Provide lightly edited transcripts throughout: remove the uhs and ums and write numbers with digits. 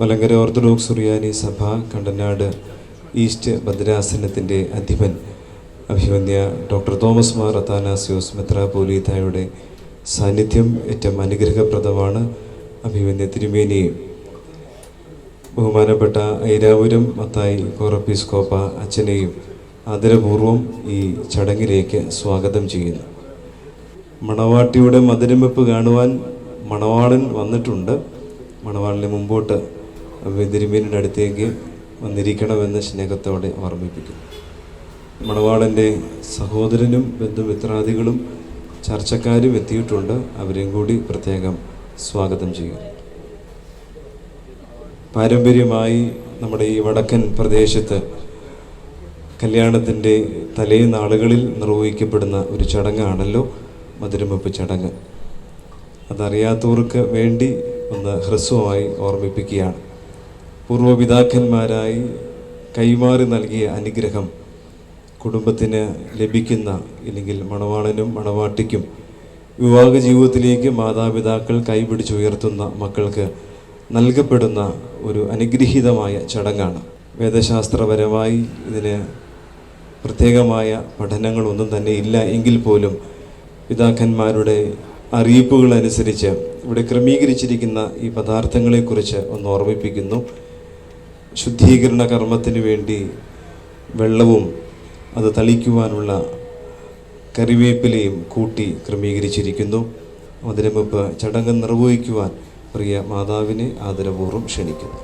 Malankara orthodox സുറിയാനി സഭ Kandanad east ഭദ്രാസനത്തിൻ്റെ അധിപൻ അഭിവന്യ ഡോക്ടർ തോമസ് മാർ അത്താനാസ്യോസ് മെത്രാപ്പോലീത്തായുടെ സാന്നിധ്യം ഏറ്റവും അനുഗ്രഹപ്രദമാണ്. അഭിവന്യ തിരുമേനിയും ബഹുമാനപ്പെട്ട ഐരാപുരം മത്തായി കോറപ്പീസ്കോപ്പ അച്ഛനെയും ആദരപൂർവം ഈ ചടങ്ങിലേക്ക് സ്വാഗതം ചെയ്യുന്നു. മണവാട്ടിയുടെ മധുരമെപ്പ് കാണുവാൻ മണവാളൻ വന്നിട്ടുണ്ട്. മണവാളിനെ മുമ്പോട്ട് തിരുമേനിയുടെ അടുത്തേക്ക് വന്നിരിക്കണമെന്ന് സ്നേഹത്തോടെ ഓർമ്മിപ്പിക്കുന്നു. മണവാളൻ്റെ സഹോദരനും ബന്ധുമിത്രാദികളും ചർച്ചക്കാരും എത്തിയിട്ടുണ്ട്. അവരെയും കൂടി പ്രത്യേകം സ്വാഗതം ചെയ്യുന്നു. പാരമ്പര്യമായി നമ്മുടെ ഈ വടക്കൻ പ്രദേശത്ത് കല്യാണത്തിൻ്റെ തലേ നാളുകളിൽ നിർവഹിക്കപ്പെടുന്ന ഒരു ചടങ്ങാണല്ലോ മധുരമെപ്പ് ചടങ്ങ്. അതറിയാത്തവർക്ക് വേണ്ടി ഒന്ന് ഹ്രസ്വമായി ഓർമ്മിപ്പിക്കുകയാണ്. പൂർവ്വപിതാക്കന്മാരായി കൈമാറി നൽകിയ അനുഗ്രഹം കുടുംബത്തിന് ലഭിക്കുന്ന, ഇല്ലെങ്കിൽ മണവാളനും മണവാട്ടിക്കും വിവാഹ ജീവിതത്തിലേക്ക് മാതാപിതാക്കൾ കൈപിടിച്ചുയർത്തുന്ന മക്കൾക്ക് നൽകപ്പെടുന്ന ഒരു അനുഗ്രഹീതമായ ചടങ്ങാണ്. വേദശാസ്ത്രപരമായി ഇതിന് പ്രത്യേകമായ പഠനങ്ങളൊന്നും തന്നെ ഇല്ല എങ്കിൽ പോലും പിതാക്കന്മാരുടെ അറിയിപ്പുകൾ അനുസരിച്ച് ഇവിടെ ക്രമീകരിച്ചിരിക്കുന്ന ഈ പദാർത്ഥങ്ങളെക്കുറിച്ച് ഒന്ന് ഓർമ്മിപ്പിക്കുന്നു. ശുദ്ധീകരണ കർമ്മത്തിന് വേണ്ടി വെള്ളവും അത് തളിക്കുവാനുള്ള കറിവേപ്പിലയും കൂട്ടി ക്രമീകരിച്ചിരിക്കുന്നു. മധുരമെപ്പ് ചടങ്ങ് നിർവഹിക്കുവാൻ പ്രിയ മാതാവിനെ ആദരപൂർവ്വം ക്ഷണിക്കുന്നു.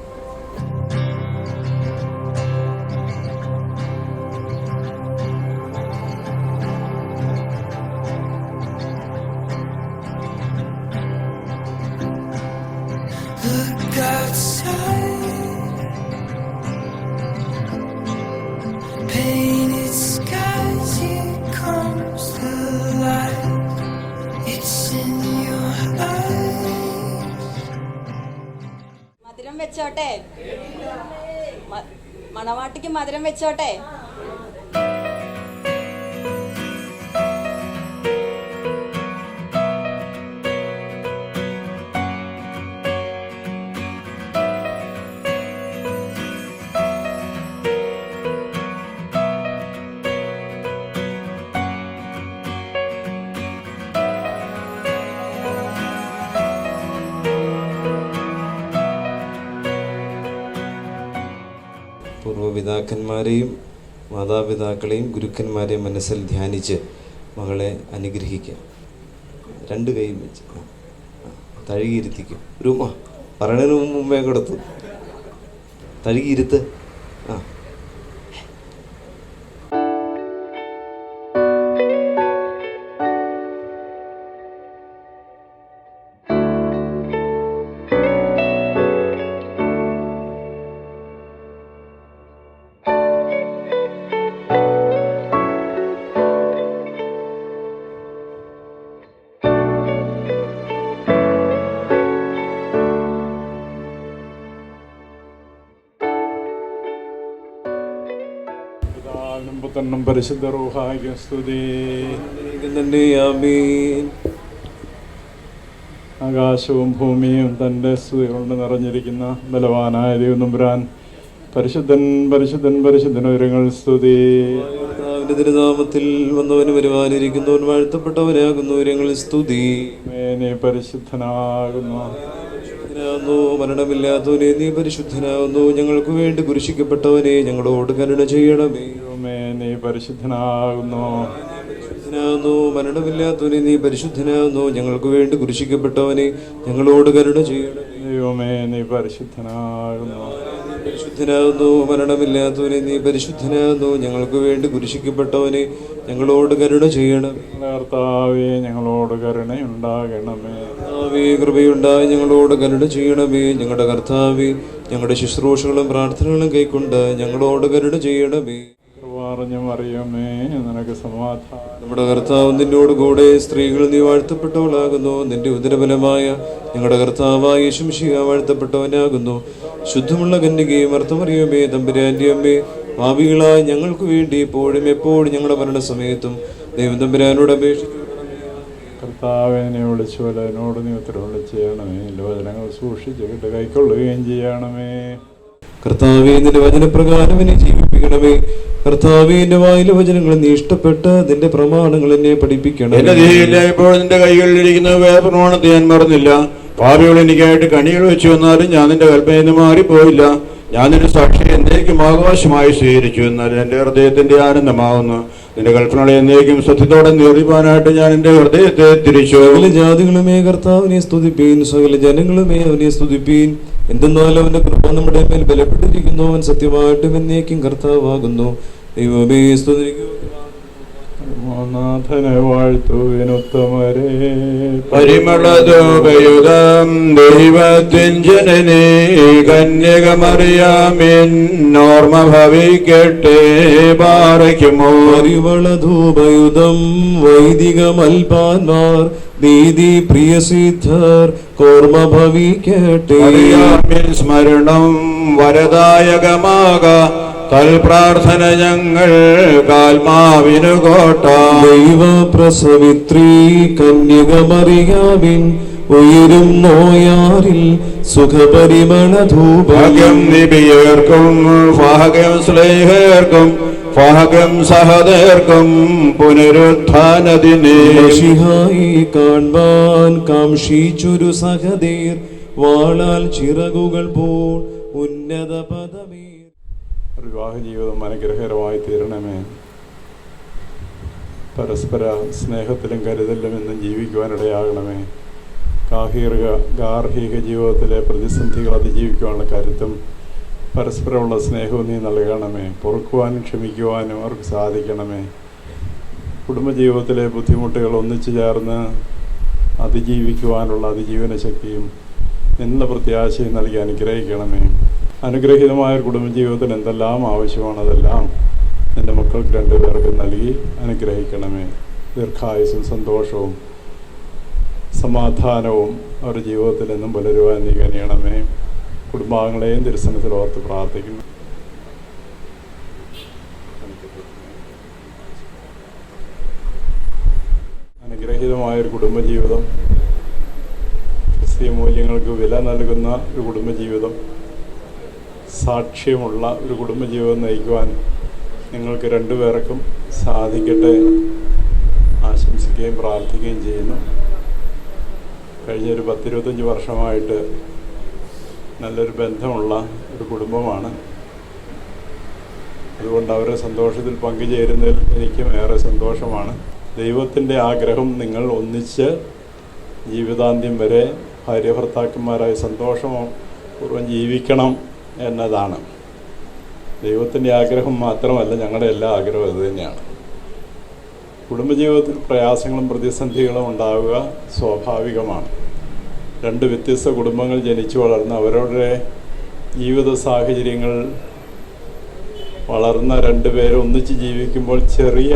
മധുരം വെച്ചോട്ടെ, മണവാട്ടിക്ക് മധുരം വെച്ചോട്ടെ. പൂർവ്വപിതാക്കന്മാരെയും മാതാപിതാക്കളെയും ഗുരുക്കന്മാരെയും മനസ്സിൽ ധ്യാനിച്ച് മകളെ അനുഗ്രഹിക്കുക. രണ്ട് കൈയും വെച്ച് തഴുകിയിരുത്തിക്കും. ഒരു പറയണതിന് മുമ്പേ കൊടുത്തു തഴുകിയിരുത്ത്. പുത്രനും പരിശുദ്ധ റൂഹായ്ക്കും സ്തുതി. ആകാശവും ഭൂമിയും തൻ്റെ സ്തുതി കൊണ്ട് നിറഞ്ഞിരിക്കുന്ന ബലവാനായ ദൈവനമ്പുരാൻ പരിശുദ്ധൻ പരിശുദ്ധൻ പരിശുദ്ധൻ ഉയരങ്ങൾ സ്തുതി. തിരുനാമത്തിൽ വന്നവന് വരുവാനിരിക്കുന്നവൻ വാഴ്ത്തപ്പെട്ടവനാകുന്നു. ഉയരങ്ങൾ സ്തുതി. നീ പരിശുദ്ധനാകുന്നു, മരണമില്ലാത്തവനെ നീ പരിശുദ്ധനാകുന്നു. ഞങ്ങൾക്ക് വേണ്ടി കുരിശിക്കപ്പെട്ടവനെ ഞങ്ങളോട് കരുണ ചെയ്യണമേ. നീ പരിശുദ്ധനാകുന്നു, മരണമില്ലാത്തവനെ നീ പരിശുദ്ധനാകുന്നു. ഞങ്ങൾക്ക് വേണ്ടി കുരിശിക്കപ്പെട്ടവനെ ഞങ്ങളോട് കരുണ ചെയ്യണമേ. ദൈവമേ നീ പരിശുദ്ധനാകുന്നു, പരിശുദ്ധനാകുന്നു. മരണമില്ലാത്തവനെ നീ പരിശുദ്ധനാകുന്നു. ഞങ്ങൾക്ക് വേണ്ടി കുരിശിക്കപ്പെട്ടവനെ ഞങ്ങളോട് കരുണ ചെയ്യണം. കർത്താവേ ഞങ്ങളോട് കരുണയുണ്ടാകണമേ. കർത്താവേ കൃപയുണ്ടായി ഞങ്ങളോട് കരുണ ചെയ്യണമേ. ഞങ്ങളുടെ കർത്താവേ, ഞങ്ങളുടെ ശുശ്രൂഷകളും പ്രാർത്ഥനകളും കൈക്കൊണ്ട് ഞങ്ങളോട് കരുണ ചെയ്യണമേ. അറിയമേ നിനക്ക് സമാധാനം. നമ്മുടെ കർത്താവ് നിന്നോട് കൂടെ സ്ത്രീകൾ നീ വാഴ്ത്തപ്പെട്ടവളാകുന്നു. നിന്റെ ഉദരബലമായ ഞങ്ങളുടെ കർത്താവായ യേശു മിശിഹ വാഴ്ത്തപ്പെട്ടവനാകുന്നു. ശുദ്ധമുള്ള കന്യകയും അർത്ഥമറിയമേ തമ്പുരാന്റെ അമ്മേ, പാപികളായ ഞങ്ങൾക്ക് വേണ്ടി എപ്പോഴും ഞങ്ങളുടെ മരണസമയത്തും ദൈവം തമ്പുരാനോട് അപേക്ഷിക്കും. കർത്താവിനെ വിളിച്ചു പോലെ എന്നോട് നീ ഉത്തരവുള്ള ചെയ്യണമേ. വചനങ്ങൾ സൂക്ഷിച്ചിട്ട് കൈക്കൊള്ളുകയും ചെയ്യണമേ. കർത്താവേ, നിന്റെ വചനപ്രകാരം എന്നെ ജീവിപ്പിക്കണമേ. കർത്താവേ, എന്റെ വായിലെ വചനങ്ങൾ നീ ഇഷ്ടപ്പെട്ട് നിന്റെ പ്രമാണങ്ങൾ എന്നെ പഠിപ്പിക്കണം. എന്റെ ധീയില്ല ഇപ്പോൾ നിന്റെ കൈകളിലിരിക്കുന്ന വേദപ്രമാണത്തെ ഞാൻ മറന്നില്ല. പാപികൾ എനിക്കായിട്ട് കണികൾ വെച്ചു വന്നാലും ഞാൻ നിന്റെ കൽപ്പനയിൽ നിന്ന് മാറിപ്പോയില്ല. ഞാൻ നിന്റെ സാക്ഷി എന്നേക്കും അവകാശമായി സ്വീകരിച്ചു. എന്നാൽ എന്റെ ഹൃദയത്തിന്റെ ആനന്ദമാവുന്നു. നിന്റെ കൽപ്പനകളെ എന്നേക്കും സത്യത്തോടെ നിർവഹിപ്പാനായിട്ട് ഞാൻ എന്റെ ഹൃദയത്തെ തിരിച്ചു. സകല ജാതികളുമേ കർത്താവിനെ സ്തുതിപ്പീൻ, സകല ജനങ്ങളുമേ അവനെ സ്തുതിപ്പീൻ. എന്തെന്നാലും അവന്റെ കൃപ നമ്മുടെ മേൽ ബലപ്പെട്ടിരിക്കുന്നു. അവൻ സത്യമായിട്ടും എന്നേക്കും കർത്താവാകുന്നു. ദൈവമേ സ്തുതിക്കൂ. നാഥനെ വാഴ്ത്തുവിനുത്തമരേ. പരിമളധൂപയുധം ദൈവത്തിൻ ജനനീ കന്യകമറിയാമിന്നോർമ്മ ഭവിക്കട്ടെ. പാറയ്ക്കുമോ പരിമളധൂപയുധം വൈദികമൽപാന്മാർ നീതി പ്രിയസിദ്ധർ കോർമ്മ ഭവിക്കട്ടെ. മറിയാമിൻ സ്മരണം വരദായകമാക. തൽപ്രാർത്ഥന ഞങ്ങൾ കാൽമാവിനു കോട്ട. ദൈവ പ്രസവിത്രീ കന്യകമറിയാമിൻ ഉയരും നോയാറിൽ സുഖപരിമളധൂപം. ഭാഗ്യം നിബിയർക്കും ഭാഗ്യം സ്ലേഹർക്കും ഭാഗ്യം സഹദേർക്കും പുനരുത്ഥാനദിനെ. മശിഹായി കാൺമാൻ കാംക്ഷിച്ചൊരു സഹദേർ വാളാൽ ചിറകുകൾ പോൽ ഉന്നത പദമേ. വിവാഹ ജീവിതം അനുഗ്രഹകരമായി തീരണമേ. പരസ്പര സ്നേഹത്തിലും കരുതലിലും എന്നും ജീവിക്കുവാനിടയാകണമേ. ഗാർഹിക ജീവിതത്തിലെ പ്രതിസന്ധികൾ അതിജീവിക്കുവാനുള്ള കരുത്തും പരസ്പരമുള്ള സ്നേഹവും നീ നൽകണമേ. പൊറുക്കുവാനും ക്ഷമിക്കുവാനും അവർക്ക് സാധിക്കണമേ. കുടുംബജീവിതത്തിലെ ബുദ്ധിമുട്ടുകൾ ഒന്നിച്ചു ചേർന്ന് അതിജീവിക്കുവാനുള്ള അതിജീവന ശക്തിയും നിന്നുള്ള പ്രത്യാശയും നൽകി അനുഗ്രഹിക്കണമേ. അനുഗ്രഹീതമായ കുടുംബജീവിതത്തിന് എന്തെല്ലാം ആവശ്യമാണ് അതെല്ലാം എൻ്റെ മക്കൾക്ക് രണ്ടുപേർക്ക് നൽകി അനുഗ്രഹിക്കണമേ. ദീർഘായുസ്സും സന്തോഷവും സമാധാനവും അവരുടെ ജീവിതത്തിൽ നിന്നും പുലരുവാൻ നീ കനിയണമേ. കുടുംബാംഗങ്ങളെയും തിരുസനത്തിൽ ഓർത്ത് പ്രാർത്ഥിക്കുന്നു. അനുഗ്രഹീതമായൊരു കുടുംബജീവിതം, ക്രിസ്തീയ മൂല്യങ്ങൾക്ക് വില നൽകുന്ന ഒരു കുടുംബജീവിതം, സാക്ഷ്യമുള്ള ഒരു കുടുംബജീവിതം നയിക്കുവാൻ നിങ്ങൾക്ക് രണ്ടുപേർക്കും സാധിക്കട്ടെ ആശംസിക്കുകയും പ്രാർത്ഥിക്കുകയും ചെയ്യുന്നു. കഴിഞ്ഞൊരു 10-25 വർഷമായിട്ട് നല്ലൊരു ബന്ധമുള്ള ഒരു കുടുംബമാണ്. അതുകൊണ്ട് അവരുടെ സന്തോഷത്തിൽ പങ്കുചേരുന്നതിൽ എനിക്കും ഏറെ സന്തോഷമാണ്. ദൈവത്തിൻ്റെ ആഗ്രഹം നിങ്ങൾ ഒന്നിച്ച് ജീവിതാന്ത്യം വരെ ഭാര്യാഭർത്താക്കന്മാരായി സന്തോഷപൂർവ്വം ജീവിക്കണം എന്നതാണ്. ദൈവത്തിൻ്റെ ആഗ്രഹം മാത്രമല്ല, ഞങ്ങളുടെ എല്ലാ ആഗ്രഹവും ഇത് തന്നെയാണ്. കുടുംബജീവിതത്തിൽ പ്രയാസങ്ങളും പ്രതിസന്ധികളും ഉണ്ടാവുക സ്വാഭാവികമാണ്. രണ്ട് വ്യത്യസ്ത കുടുംബങ്ങൾ ജനിച്ചു വളർന്ന് അവരുടെ ജീവിത സാഹചര്യങ്ങൾ വളർന്ന രണ്ടുപേരും ഒന്നിച്ച് ജീവിക്കുമ്പോൾ ചെറിയ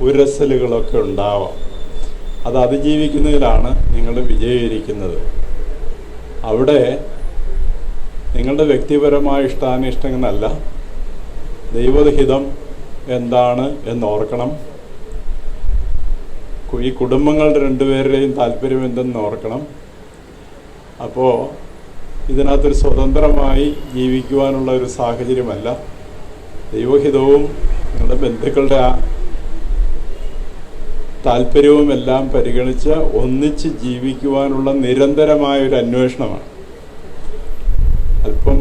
ഉരസലുകളൊക്കെ ഉണ്ടാവാം. അത് അതിജീവിക്കുന്നതിലാണ് നിങ്ങൾ വിജയീകരിക്കുന്നത്. അവിടെ നിങ്ങളുടെ വ്യക്തിപരമായ ഇഷ്ടാനിഷ്ടങ്ങളല്ല, ദൈവഹിതം എന്താണ് എന്നോർക്കണം. ഈ കുടുംബങ്ങളുടെ രണ്ടുപേരുടെയും താല്പര്യം എന്തെന്ന് ഓർക്കണം. അപ്പോൾ ഇതിനകത്തൊരു സ്വതന്ത്രമായി ജീവിക്കുവാനുള്ള ഒരു സാഹചര്യമല്ല. ദൈവഹിതവും നിങ്ങളുടെ ബന്ധുക്കളുടെ താല്പര്യവും എല്ലാം പരിഗണിച്ച് ഒന്നിച്ച് ജീവിക്കുവാനുള്ള നിരന്തരമായൊരു അന്വേഷണമാണ്. അല്പം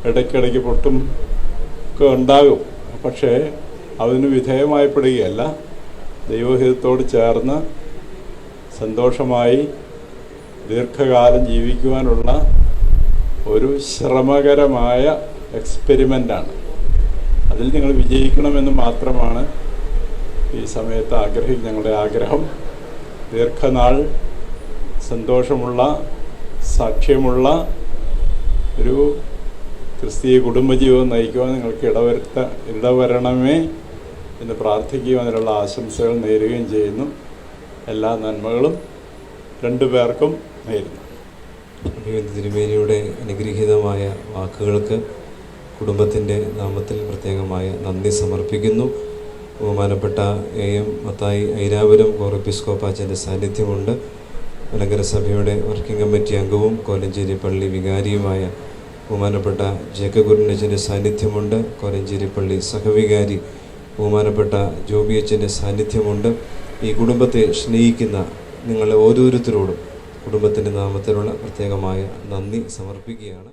ഇടയ്ക്കിടയ്ക്ക് പൊട്ടും ഒക്കെ ഉണ്ടാകും, പക്ഷേ അതിന് വിധേയമായപ്പെടുകയല്ല. ദൈവഹിതത്തോട് ചേർന്ന് സന്തോഷമായി ദീർഘകാലം ജീവിക്കുവാനുള്ള ഒരു ശ്രമകരമായ എക്സ്പെരിമെൻ്റാണ്. അതിൽ നിങ്ങൾ വിജയിക്കണമെന്ന് മാത്രമാണ് ഈ സമയത്ത് ഞങ്ങളുടെ ആഗ്രഹം. ദീർഘനാൾ സന്തോഷമുള്ള സാക്ഷ്യമുള്ള ഒരു ക്രിസ്തീയ കുടുംബജീവിതം നയിക്കുവാൻ നിങ്ങൾക്ക് ഇടവരണമേ എന്ന് പ്രാർത്ഥിക്കുകയും അതിനുള്ള ആശംസകൾ നേരുകയും ചെയ്യുന്നു. എല്ലാ നന്മകളും രണ്ടുപേർക്കും നേരുന്നു. തിരുമേനിയുടെ അനുഗ്രഹീതമായ വാക്കുകൾക്ക് കുടുംബത്തിൻ്റെ നാമത്തിൽ പ്രത്യേകമായ നന്ദി സമർപ്പിക്കുന്നു. ബഹുമാനപ്പെട്ട AM മത്തായി ഐരാപുരം കോറെപ്പിസ്കോപ്പാച്ചൻ്റെ സാന്നിധ്യമുണ്ട്. മലങ്കര സഭയുടെ വർക്കിംഗ് കമ്മിറ്റി അംഗവും കോലഞ്ചേരി പള്ളി വികാരിയുമായ ബഹുമാനപ്പെട്ട ജേക്കബുരനച്ചൻ്റെ സാന്നിധ്യമുണ്ട്. കോലഞ്ചേരി പള്ളി സഹവികാരി ബഹുമാനപ്പെട്ട ജോബി അച്ഛൻ്റെ സാന്നിധ്യമുണ്ട്. ഈ കുടുംബത്തെ സ്നേഹിക്കുന്ന നിങ്ങളെ ഓരോരുത്തരോടും കുടുംബത്തിൻ്റെ നാമത്തിലുള്ള പ്രത്യേകമായ നന്ദി സമർപ്പിക്കുകയാണ്.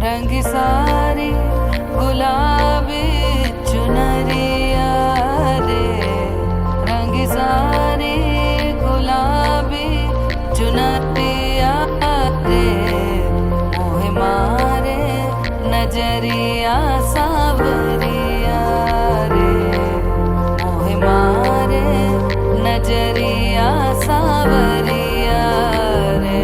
रंग सारी गुलाबी चुनरिया रे, रंग सारी गुलाबी चुनरिया रे, मोहे मारे नजरिया सावरिया रे, मोहे मारे नजरिया सावरिया रे.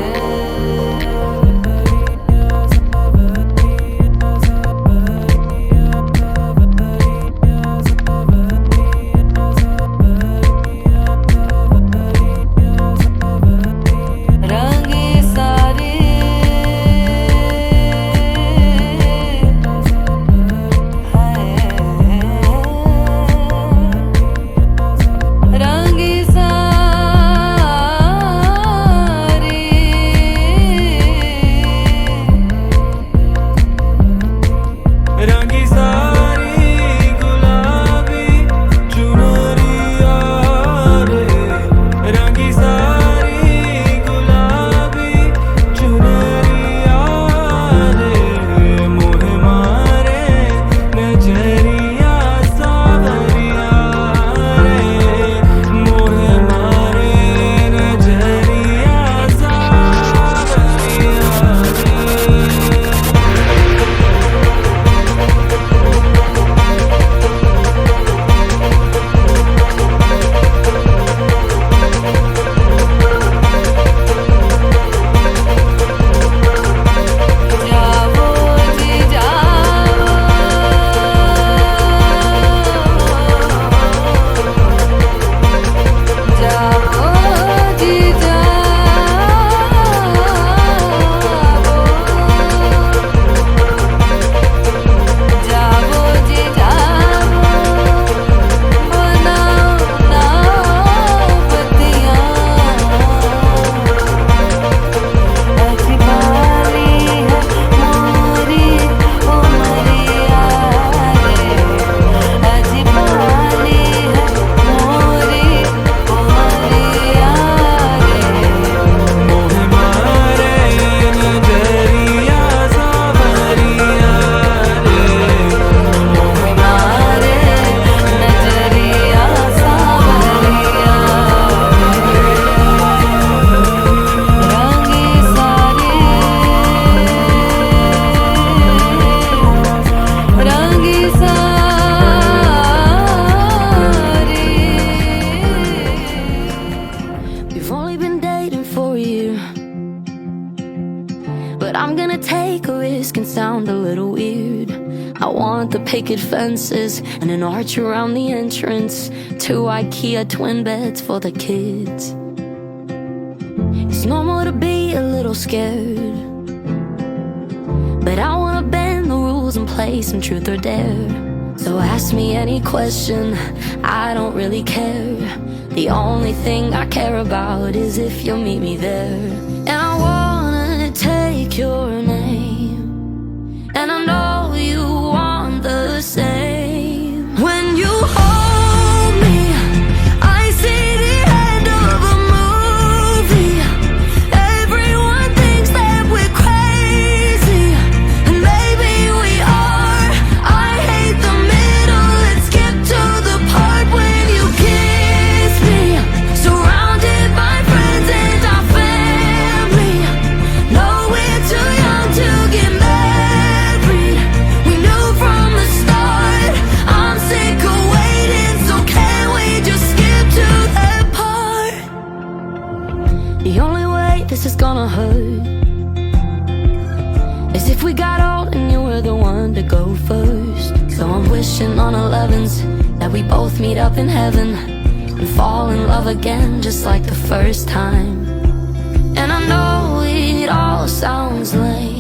Picket fences and an arch around the entrance, 2 IKEA twin beds for the kids. It's normal to be a little scared, but I wanna bend the rules and play some truth or dare. So ask me any question, I don't really care. The only thing I care about is if you'll meet me there. And I wanna take your name, and I know you want the same. When you hold me, I see the end of a movie. Everyone thinks that we're crazy, and maybe we are. I hate the middle, let's skip to the part when you kiss me. Surrounded by friends and our family. No, we're too young to get married. We knew from the start. I'm sick of waiting, so can we just skip to that part? The only way this is gonna hurt is if we got old and you were the one to go first. So I'm wishing on 11s that we both meet up in heaven, and fall in love again just like the first time. And I know it all sounds lame.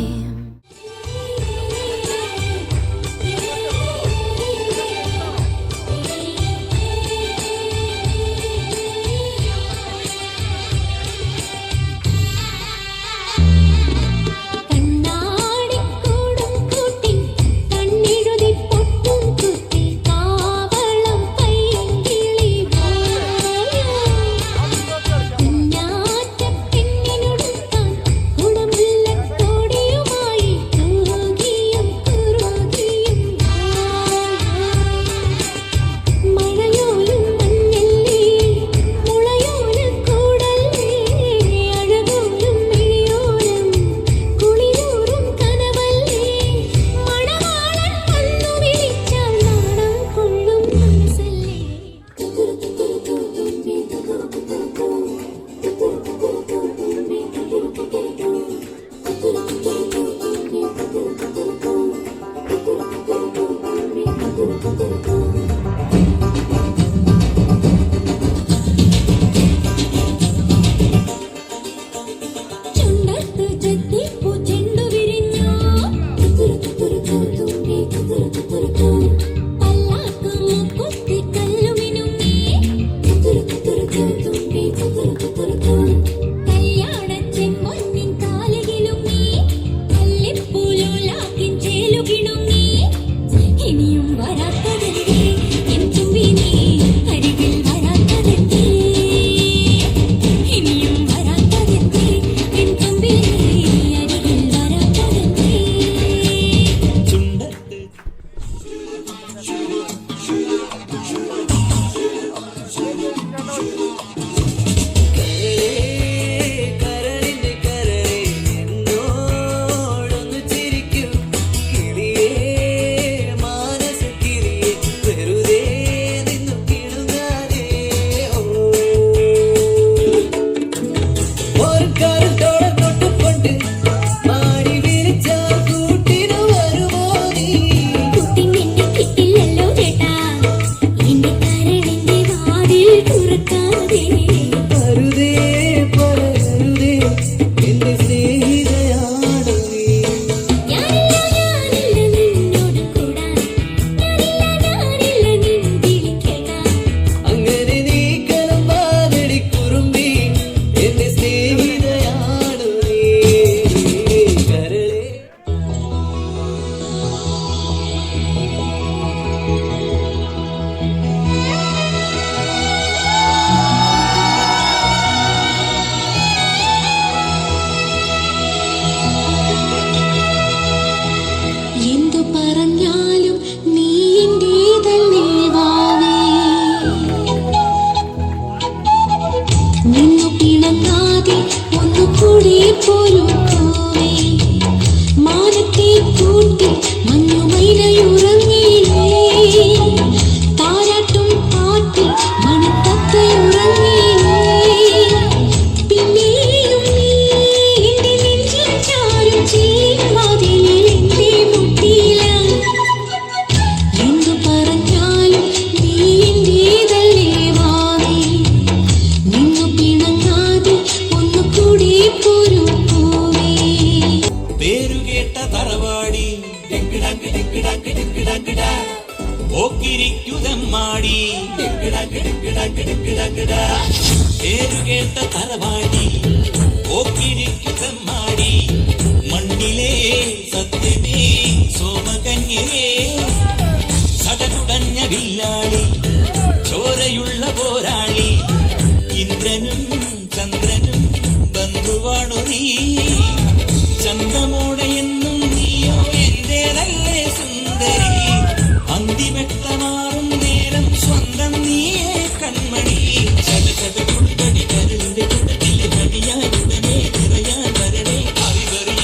പേരുകേട്ട തറവാടി ഓക്കിരിക്കുതമ്മാടി മണ്ണിലെ സത്യമേ സോമകന്യേ സടകുടഞ്ഞ വില്ലാളി ചോരയുള്ള പോരാളി ഇന്ദ്രനും ചന്ദ്രനും ബന്ധുവാണു നീ ചന്തമോടെ എന്നും നീയോ എന്റേതല്ലേ സുന്ദരി അന്തിവെട്ടമാറും നേരം സ്വന്തം നീയേ കൺമണി ചതചത കുട്ടടി കരളിന്റെ കുട്ടത്തിലെ കടിയാനുടനെ നിറയാൻ വരണേ അറിവറി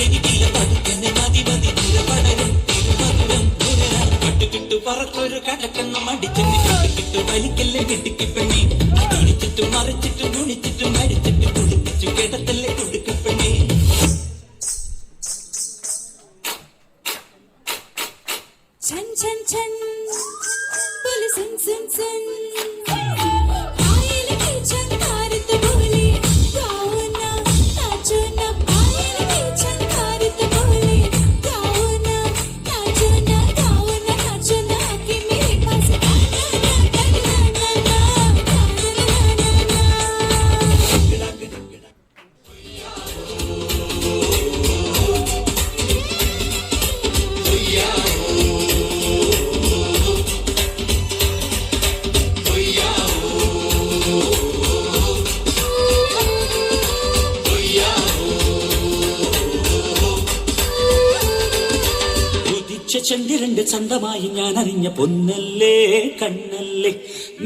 ചെന്തിരണ്ട് ചന്തമായി ഞാൻ അറിഞ്ഞ പൊന്നല്ലേ കണ്ണല്ലേ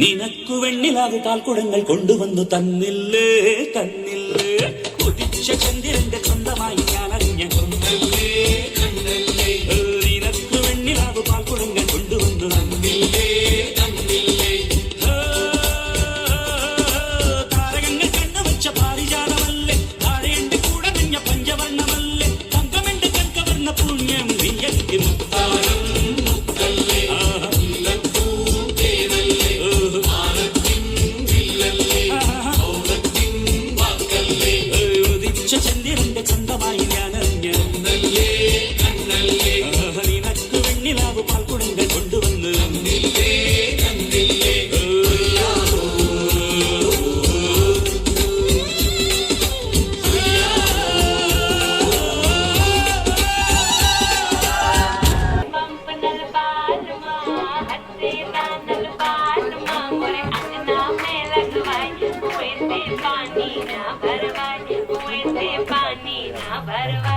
നിനക്കു വെണ്ണിലാവ് പാൽക്കുടങ്ങൾ കൊണ്ടുവന്നു തന്നില്ലേ തന്നില്ലേ ഉദിച്ച ചന്തിരണ്ട് ചന്തമായി ഞാൻ അറിഞ്ഞ പൊന്നല്ലേ കണ്ണല്ലേ നിനക്കു വെണ്ണിലാവ് പാൽക്കുടങ്ങൾ കൊണ്ടുവന്നു തന്നില്ലേ തന്നില്ലേ താരകങ്ങൾ കണ്ണുവച്ച പാരിജാതമല്ലേ താഴെയുണ്ട് കൂടെ നിഞ്ഞ പഞ്ചവർണ്ണമല്ലേ തങ്കമെണ്ട് കൺകവർണ്ണ പുണ്യം നീയക്ക് മുത്താരം മുത്തല്ലേ ഉദിച്ച ചന്ദ്രന്റെ ചന്തമായി ഞാൻ അറിഞ്ഞല്ലേ കണ്ണല്ലേ നിനക്ക് വെണ്ണിലാവ് പാൽക്കുടങ്ങൾ കൊണ്ടുവന്ന് തന്നില്ലേ തന്നില്ലേ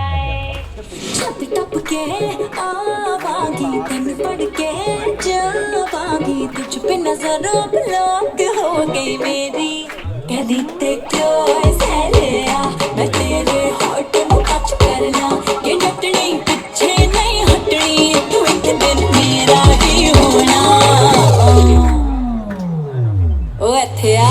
छत टप के आवागी दिन पड़ के जावागी तुझ पे नजर ब्लॉक हो गई मेरी कह दीते क्यों ऐसे लिया मैं तेरे हॉट को टच करना ये डटनी पीछे नहीं हटनी तू एक दिन मेरा ही होना ओ हथिया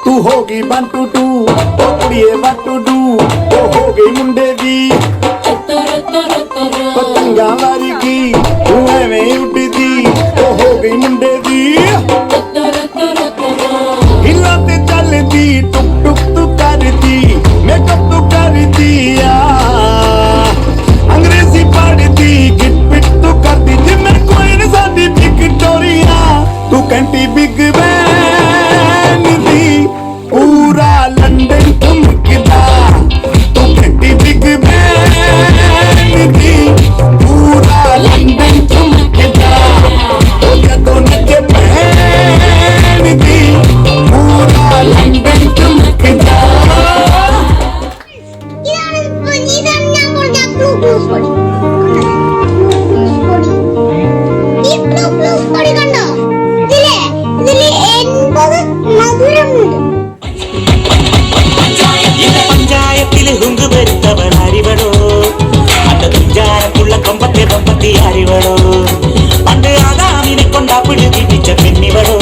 तू होगी 1 2 2 ओ कुड़िए 1 2 2 ओ हो गई मुंडे दी पतंगा वारी की तू एवें उड़दी ओ हो गई मुंडे दी हिला ते चलदी टुक टुक तू करदी मेकअप तू करदी अंग्रेजी पढ़दी गिट पिट तू करदी जिम्मे कोई नहीं साडी विक्टोरिया तू कंटी बिग बैन दी पूरा लंदन घुमकदा तू घंटी बिग बैन दी पूरा लंदन घुमकदा ओ जदों नचे बैन दी पूरा लंदन घुमकदा ഇതാണ് ഞാൻ പറഞ്ഞ ബ്ലൂസ് പൊടി ഈ ബ്ലൂസ് പൊടി കണ്ടോ ഇതിലെ 80 മധുരമുണ്ട് പഞ്ചായത്തിൽ ഹുങ്ക് വരുത്തവൾ അറിവടോ അത് തുഞ്ചാരത്തുള്ള കൊമ്പത്തി അറിവടോ പണ്ട് ആദാമിനെ കൊണ്ടാ പിടിപ്പിച്ച പെണ്ണിവളോ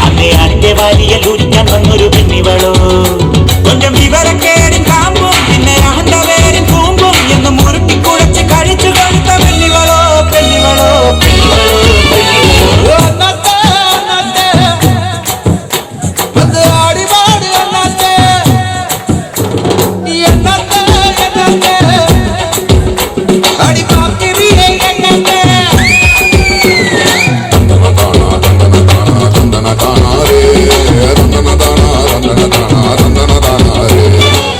അന്നേ അതിന്റെ വാരിയൽ ഉരിക്കാൻ വന്നൊരു പെണ്ണിവളോ കൊഞ്ചം വിവരക്കേടും കാമ്പും പിന്നെ അഹന്റെ പേരും കൂമ്പും എന്നും മുറുക്കി കുഴച്ച് കഴിച്ചു കൊടുത്ത പെണ്ണിവളോ പെണ്ണിവളോ പെണ്ണിവളോ Dana dana re, dana dana dana dana dana dana dana re.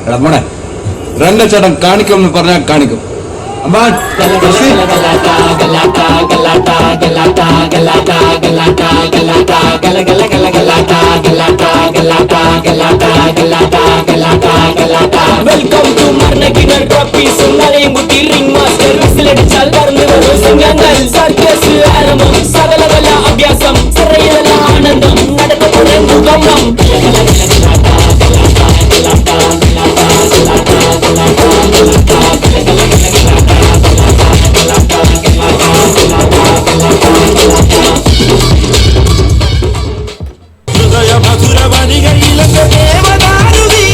എടാ മോനെ രംഗച്ചേട്ടൻ കാണിക്കുമെന്ന് പറഞ്ഞാൽ കാണിക്കും. അമ്മാൻ വെൽക്കം ടു മർണക്കിനർ ട്രോഫീസ് മലയും കുട്ടി റിംഗ് മാസ്റ്റർ വിസിലടിച്ചാൽ പറന്നു വരും സിംഗങ്ങൾ സർക്കസ് ആരംഭം സകലകല അഭ്യാസം ചെറിയതല്ല ആനന്ദം നടത്തപ്പെടും ഗമനം ഹൃദയ മധുര വഴികളിലൊക്കെ ദേവദാരുവീ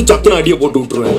ചത്തിന് അടിയെ പോട്ട് വിട്ടുറേ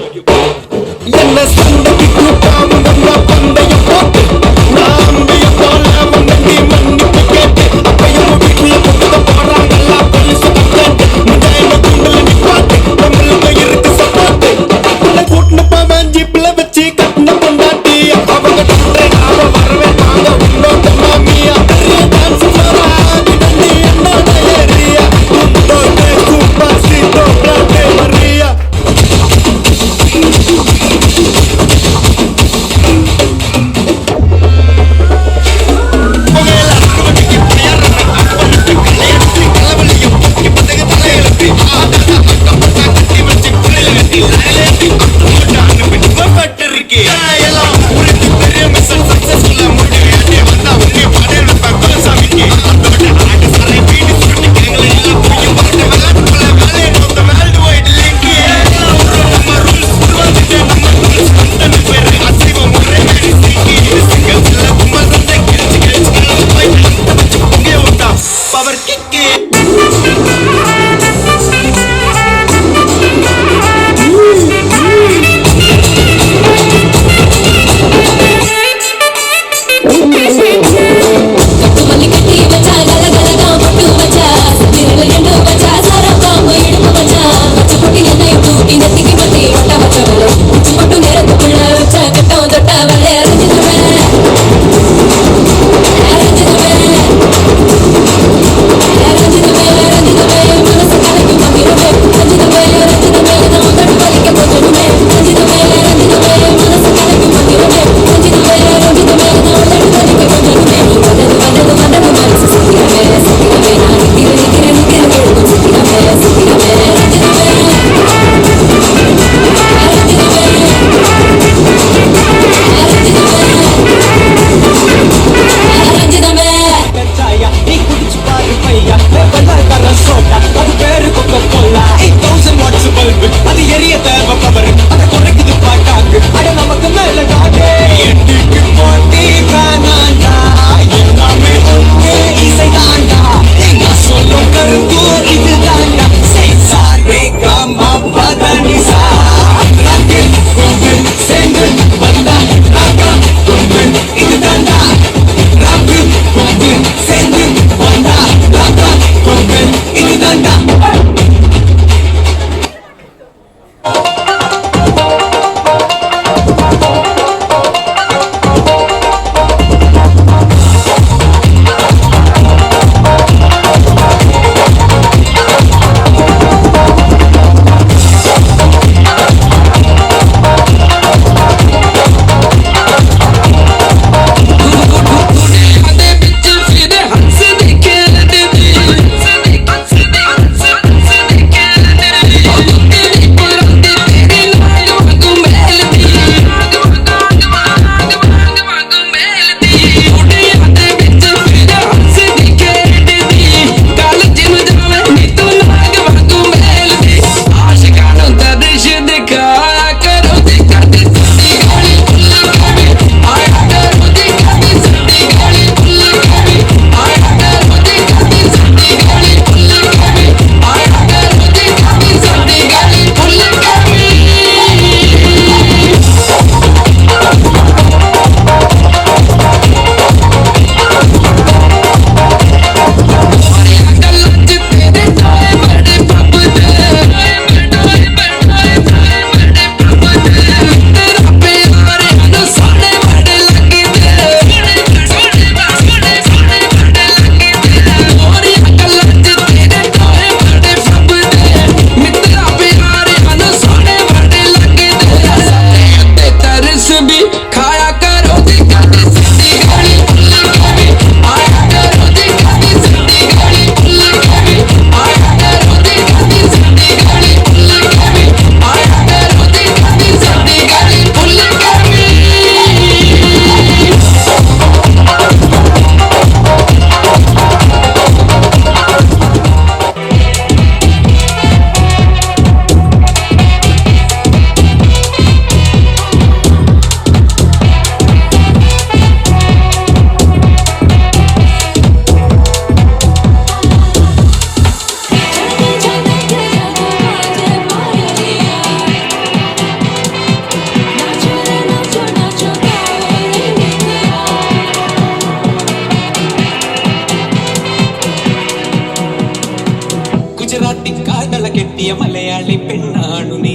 ഗുജറാത്തി കാതള കെട്ടിയ മലയാളി പെണ്ണാണു നീ,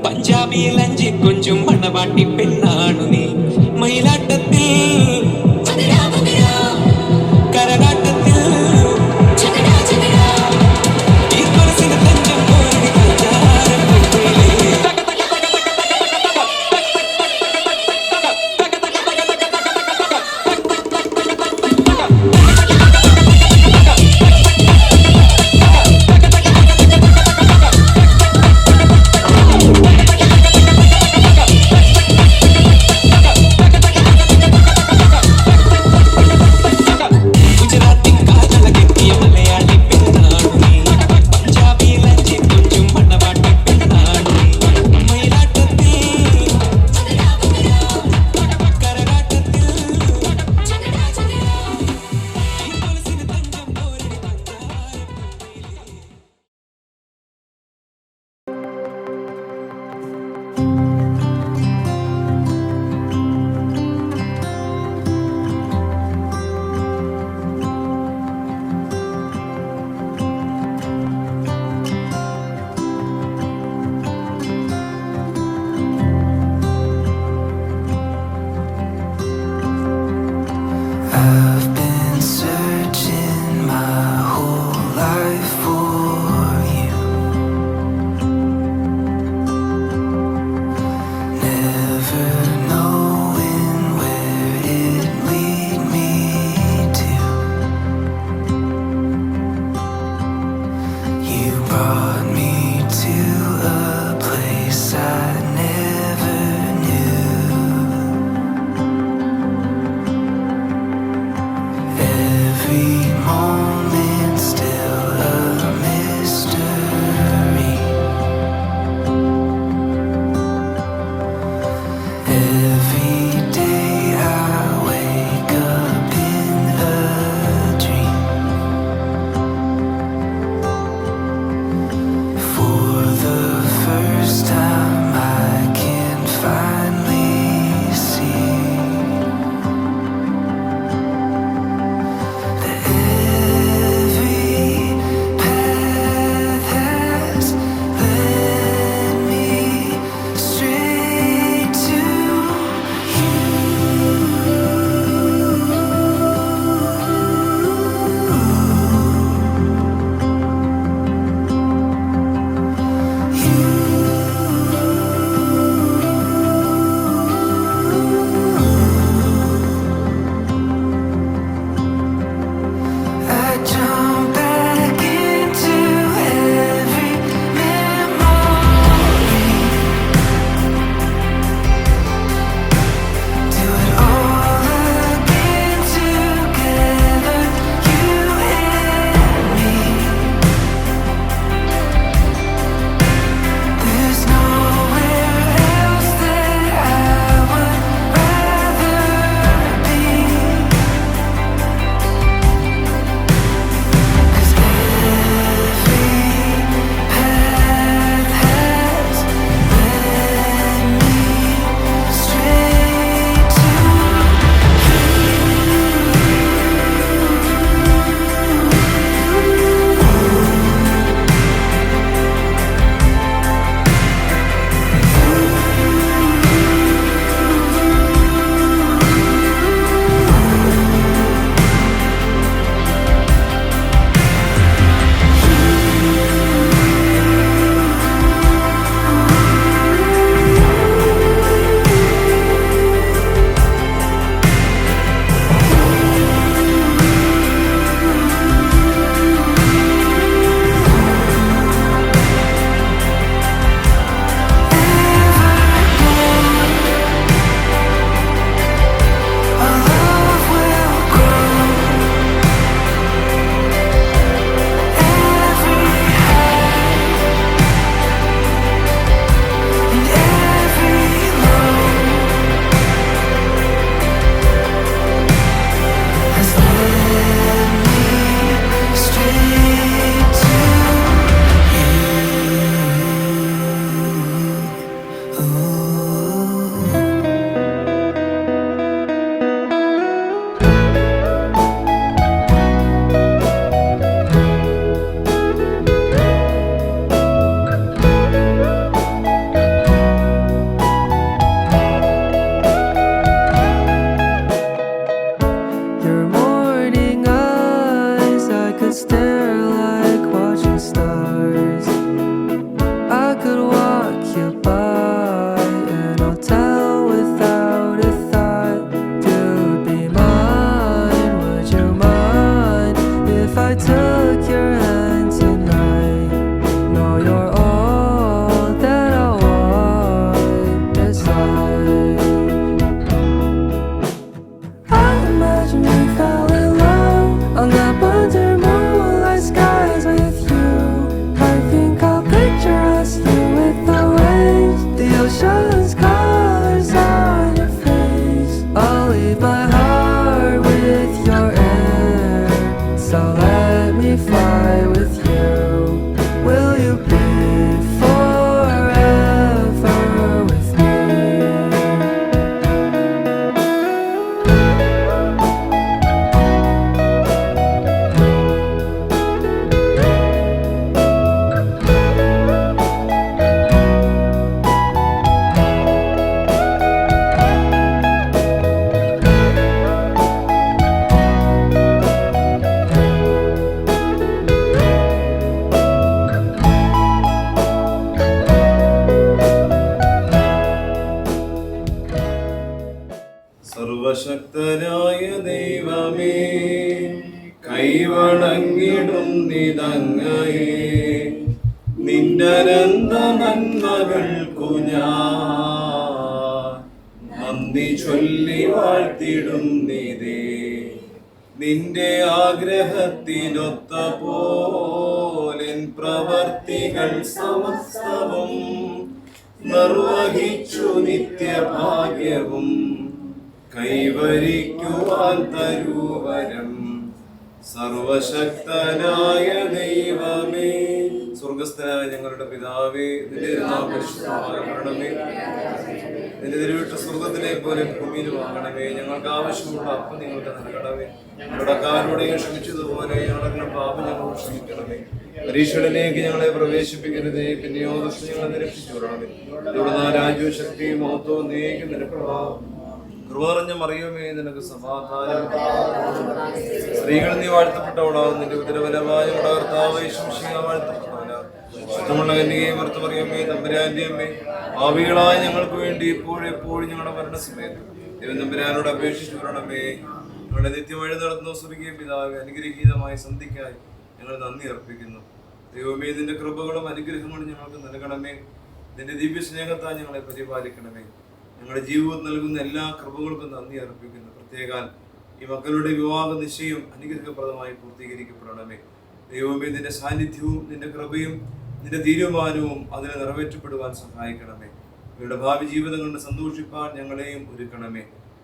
പഞ്ചാബിയിൽ അഞ്ചി കൊഞ്ചും മണവാട്ടി പെണ്ണാണു നീ, മയിലാട്ടത്തിൽ കരകാട്ടത്തിൽ ഈ മനസ്സിന് തഞ്ചം പോയി ocean's colors on your face. I'll leave my heart with your air, so let me fly with you. Will you be forever with me? സർവശക്തനായ ദൈവമേ, കൈവണങ്ങിടുന്നിതങ്ങയെ, നിന്നനന്ത നന്മകൾക്കു ഞാൻ നന്ദി ചൊല്ലി വാഴ്ത്തിടുന്നിതേ. നിന്റെ ആഗ്രഹത്തിനൊത്ത പോലെൻ പ്രവർത്തികൾ സമസ്തവും നിർവഹിച്ചു നിത്യഭാഗ്യവും കൈവരിക്കുവാൻ തരൂവരം. സർവശക്തനായ ദൈവമേ, സ്വർഗസ്ഥനായ ഞങ്ങളുടെ പിതാവേ, നിന്റെ നാമം പരിശുദ്ധമാകണമേ. നിന്റെ തിരുവിട്ട സ്വർഗത്തിലെ പോലെ ഭൂമിയിലും ആകണമേ. ഞങ്ങൾക്ക് ആവശ്യമുള്ള അപ്പം നിങ്ങൾക്ക് നൽകണമേ. കടക്കാരോടെ ക്ഷമിച്ചതുപോലെ ഞങ്ങളുടെ പാപം ഞങ്ങളോട് ക്ഷമിക്കണമേ. പരീക്ഷയിലേക്ക് ഞങ്ങളെ പ്രവേശിപ്പിക്കരുതേ, പിന്നെയോ ദുഷ്ടൻ ഞങ്ങളെ രക്ഷിച്ചു വിടണമേ. ഇവിടെ രാജ്യവും ശക്തിയും മഹത്വവും നീക്കും നിനക്കുള്ളതാവും. കൃപ നിറഞ്ഞ മറിയമേ, നിനക്ക് സമാധാനം. സ്ത്രീകൾ നീ വാഴ്ത്തപ്പെട്ടവളാവും, നിന്റെ ഉദരഫലമായ നമ്മുടെ കർത്താവ് യേശു മിശിഹാ വാഴ്ത്തപ്പെട്ടവനാകുന്നു. ശുദ്ധമുള്ള കന്യകയെ മറിയമേ, തമ്പുരാന്റെ അമ്മേ, പാപികളായ ഞങ്ങൾക്ക് വേണ്ടി ഇപ്പോഴും എപ്പോഴും ഞങ്ങളുടെ മരണസമയത്ത് ദൈവം തമ്പുരാനോട് അപേക്ഷിച്ചു വരണമേ. ഞങ്ങളുടെ നിത്യവഴി നടത്തുന്ന സ്വർഗീയ പിതാവേ, അനുഗ്രഹീതമായ സന്ധിക്കായി ഞങ്ങൾ നന്ദി അർപ്പിക്കുന്നു. ദൈവമേ, നിന്റെ കൃപകളും അനുഗ്രഹങ്ങളും ഞങ്ങൾക്ക് നൽകണമേ. നിന്റെ ദിവ്യ സ്നേഹത്താൽ ഞങ്ങളെ പരിപാലിക്കണമേ. ഞങ്ങളുടെ ജീവിതത്തിൽ നൽകുന്ന എല്ലാ കൃപകൾക്കും നന്ദി അർപ്പിക്കുന്നു. പ്രത്യേകാൽ ഈ മക്കളുടെ വിവാഹ നിശ്ചയം അനുഗ്രഹപ്രദമായി പൂർത്തീകരിക്കപ്പെടണമേ. ദൈവമേ, നിന്റെ സാന്നിധ്യവും നിന്റെ കൃപയും നിന്റെ തീരുമാനവും അതിനെ നിറവേറ്റപ്പെടുവാൻ സഹായിക്കണമേ. ഇവരുടെ ഭാവി ജീവിതം കൊണ്ട് സന്തോഷിപ്പാൻ ഞങ്ങളെയും ഒരുക്കണമേ.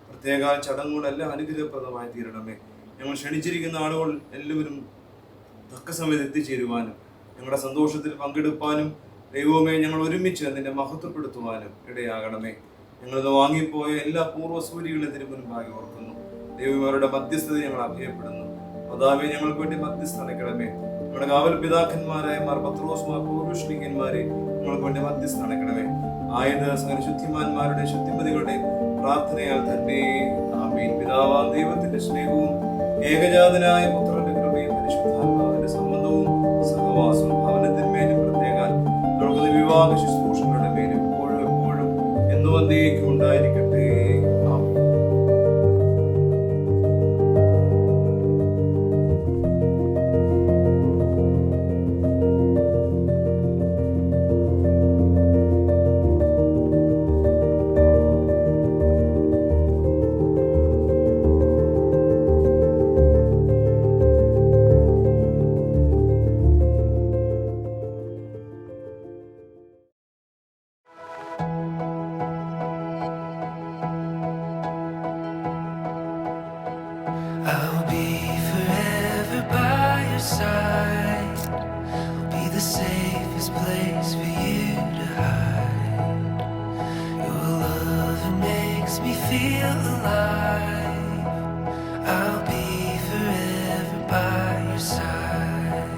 പ്രത്യേകാൽ ചടങ്ങുകളെല്ലാം അനുഗ്രഹപ്രദമായി തീരണമേ. ഞങ്ങൾ ക്ഷണിച്ചിരിക്കുന്ന ആളുകൾ എല്ലാവരും തക്ക സമയത്ത് എത്തിച്ചേരുവാനും ഞങ്ങളുടെ സന്തോഷത്തിൽ പങ്കെടുപ്പാനും ദൈവമേ, ഞങ്ങൾ ഒരുമിച്ച് നിന്നെ മഹത്വപ്പെടുത്തുവാനും ഇടയാകണമേ. ഞങ്ങളിത് വാങ്ങിപ്പോയ എല്ലാ പൂർവ്വസൂരികളെ തിരുമുൻപാകെ ഓർക്കുന്നു. ദൈവം അവരുടെ മധ്യസ്ഥത ഞങ്ങൾ അഭയപ്പെടുന്നു. മാതാവേ, ഞങ്ങൾക്ക് വേണ്ടി മധ്യസ്ഥ അണയ്ക്കണമേ. നമ്മുടെ കാവൽ പിതാക്കന്മാരായ മാർ പത്രോസ്, മാർ പൗരോഹിത്യന്മാരെ ഞങ്ങൾക്ക് വേണ്ടി മധ്യസ്ഥ അണയ്ക്കണമേ. ആയത് സകല ശുദ്ധിമാന്മാരുടെ ശുദ്ധിമതികളുടെ പ്രാർത്ഥനയാൽ തന്നെ ആമീൻ. പിതാവാം ദൈവത്തിന്റെ സ്നേഹവും ഏകജാതനായ പുത്രന്റെ കൃപയും പരിശുദ്ധാത്മാവിന്റെ സംബന്ധവും സഹവാസവും ഭവനത്തിന്മേലും പ്രത്യേകാൽ ഞങ്ങൾക്ക് വിവാഹ ശുശ്രൂഷകളുടെ മേലും എപ്പോഴും എപ്പോഴും എന്നും എന്നേക്കും ഉണ്ടായിരിക്കട്ടെ. ആമീൻ. I'll be forever by your side. Be the safest place for you to hide. Your love makes me feel alive. I'll be forever by your side.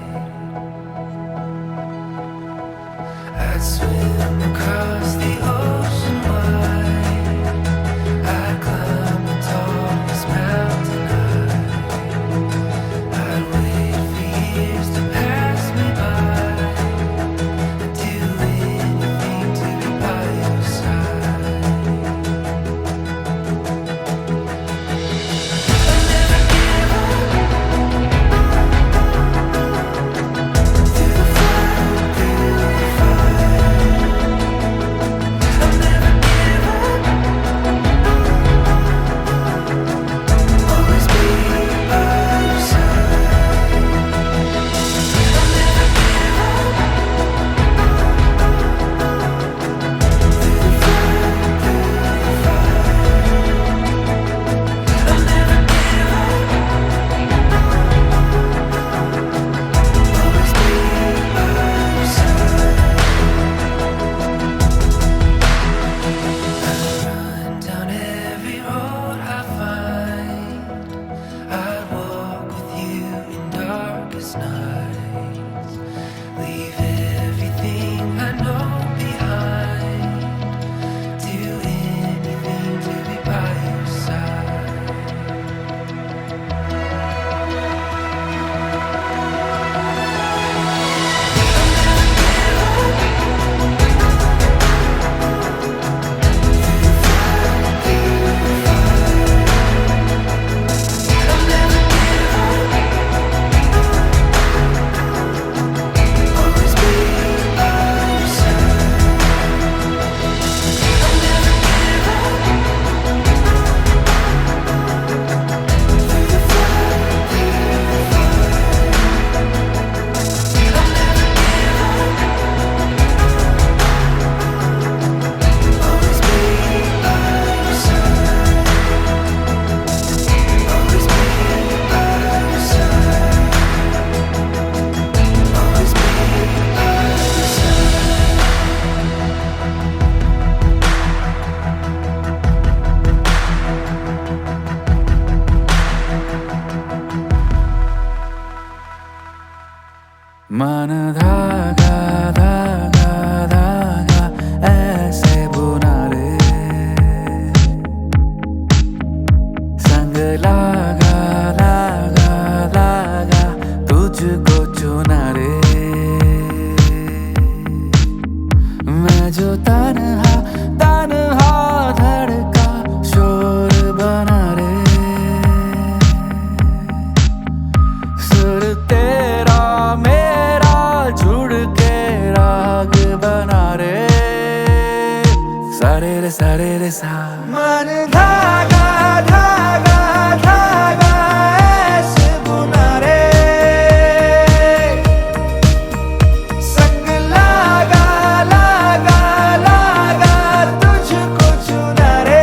I'd swim across the ocean wide. I'd climb the tallest mountain high. I'd wait for years to pass me by. I'd do anything to be by your side. I'll never give up. Through the fire, through the fire. I'll मन धागा धागा धागा ऐसे बुना रे, संग लागा लागा लागा तुझको चुना रे। मैं जो तन्हा तन्हा धड़का शोर बना रे, सुर तेरा मेरा जुड़ के राग बना रे, सारे रे सा। मन धागा धागा धागा ऐसे बुना रे, संग लागा लागा लागा तुझको चुना रे।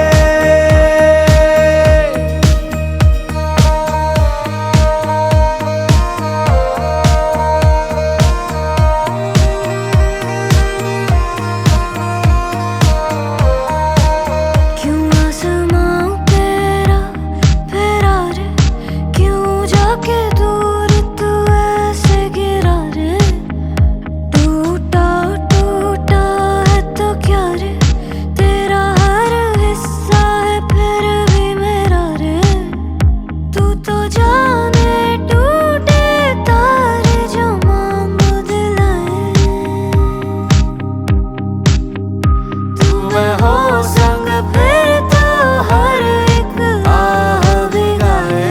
क्यों आसमां तेरा फेरा रे, क्यों जाके दूर तू ऐसे गिरा रे। टूटा टूटा है तो क्या रे, तेरा हर हिस्सा है फिर भी मेरा रे। तू तो जाने टूटे तारे जो मांग दिलाए, तू मैं हो संग फिर तो हर एक आह भिगाए,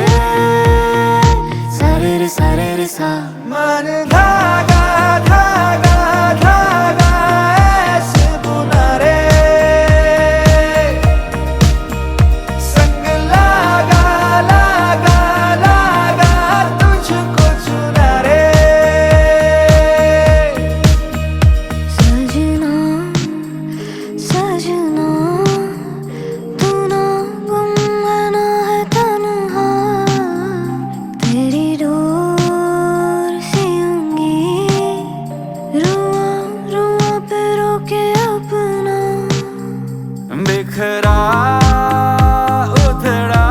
सारे रे सा। मन धागा धागा धागा ऐसे बुना रे, संग लागा लागा लागा तुझको चुना रे। सजना सजना तू ना गुम है ना है तन्हा, तेरी डोर सी होंगी रुआ रुआ पे रोके अपना। बिखरा उधड़ा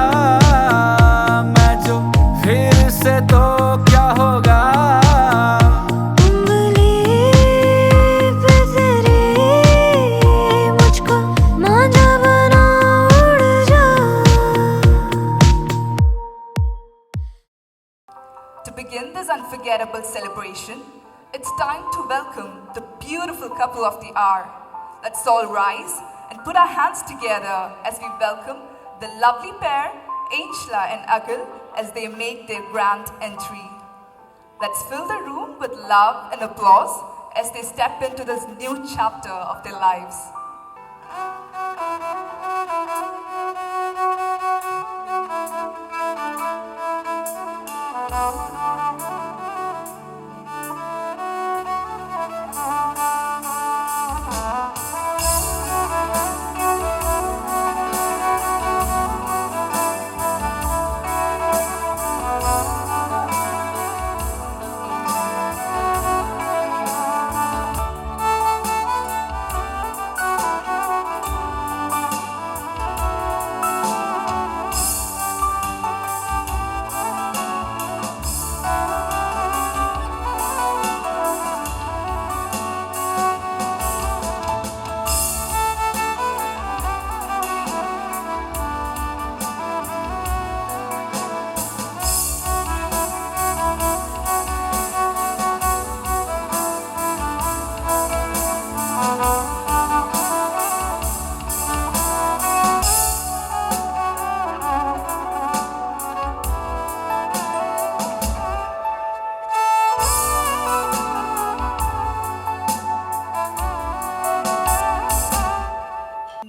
मैं जो फिर से तो क्या होगा, उंगली पे तेरी मुझको मांझा बना उड़ जा। To begin this unforgettable celebration, it's time to welcome the beautiful couple of the hour. Let's all rise and put our hands together as we welcome the lovely pair, Angela and Akhil, as they make their grand entry. Let's fill the room with love and applause as they step into this new chapter of their lives.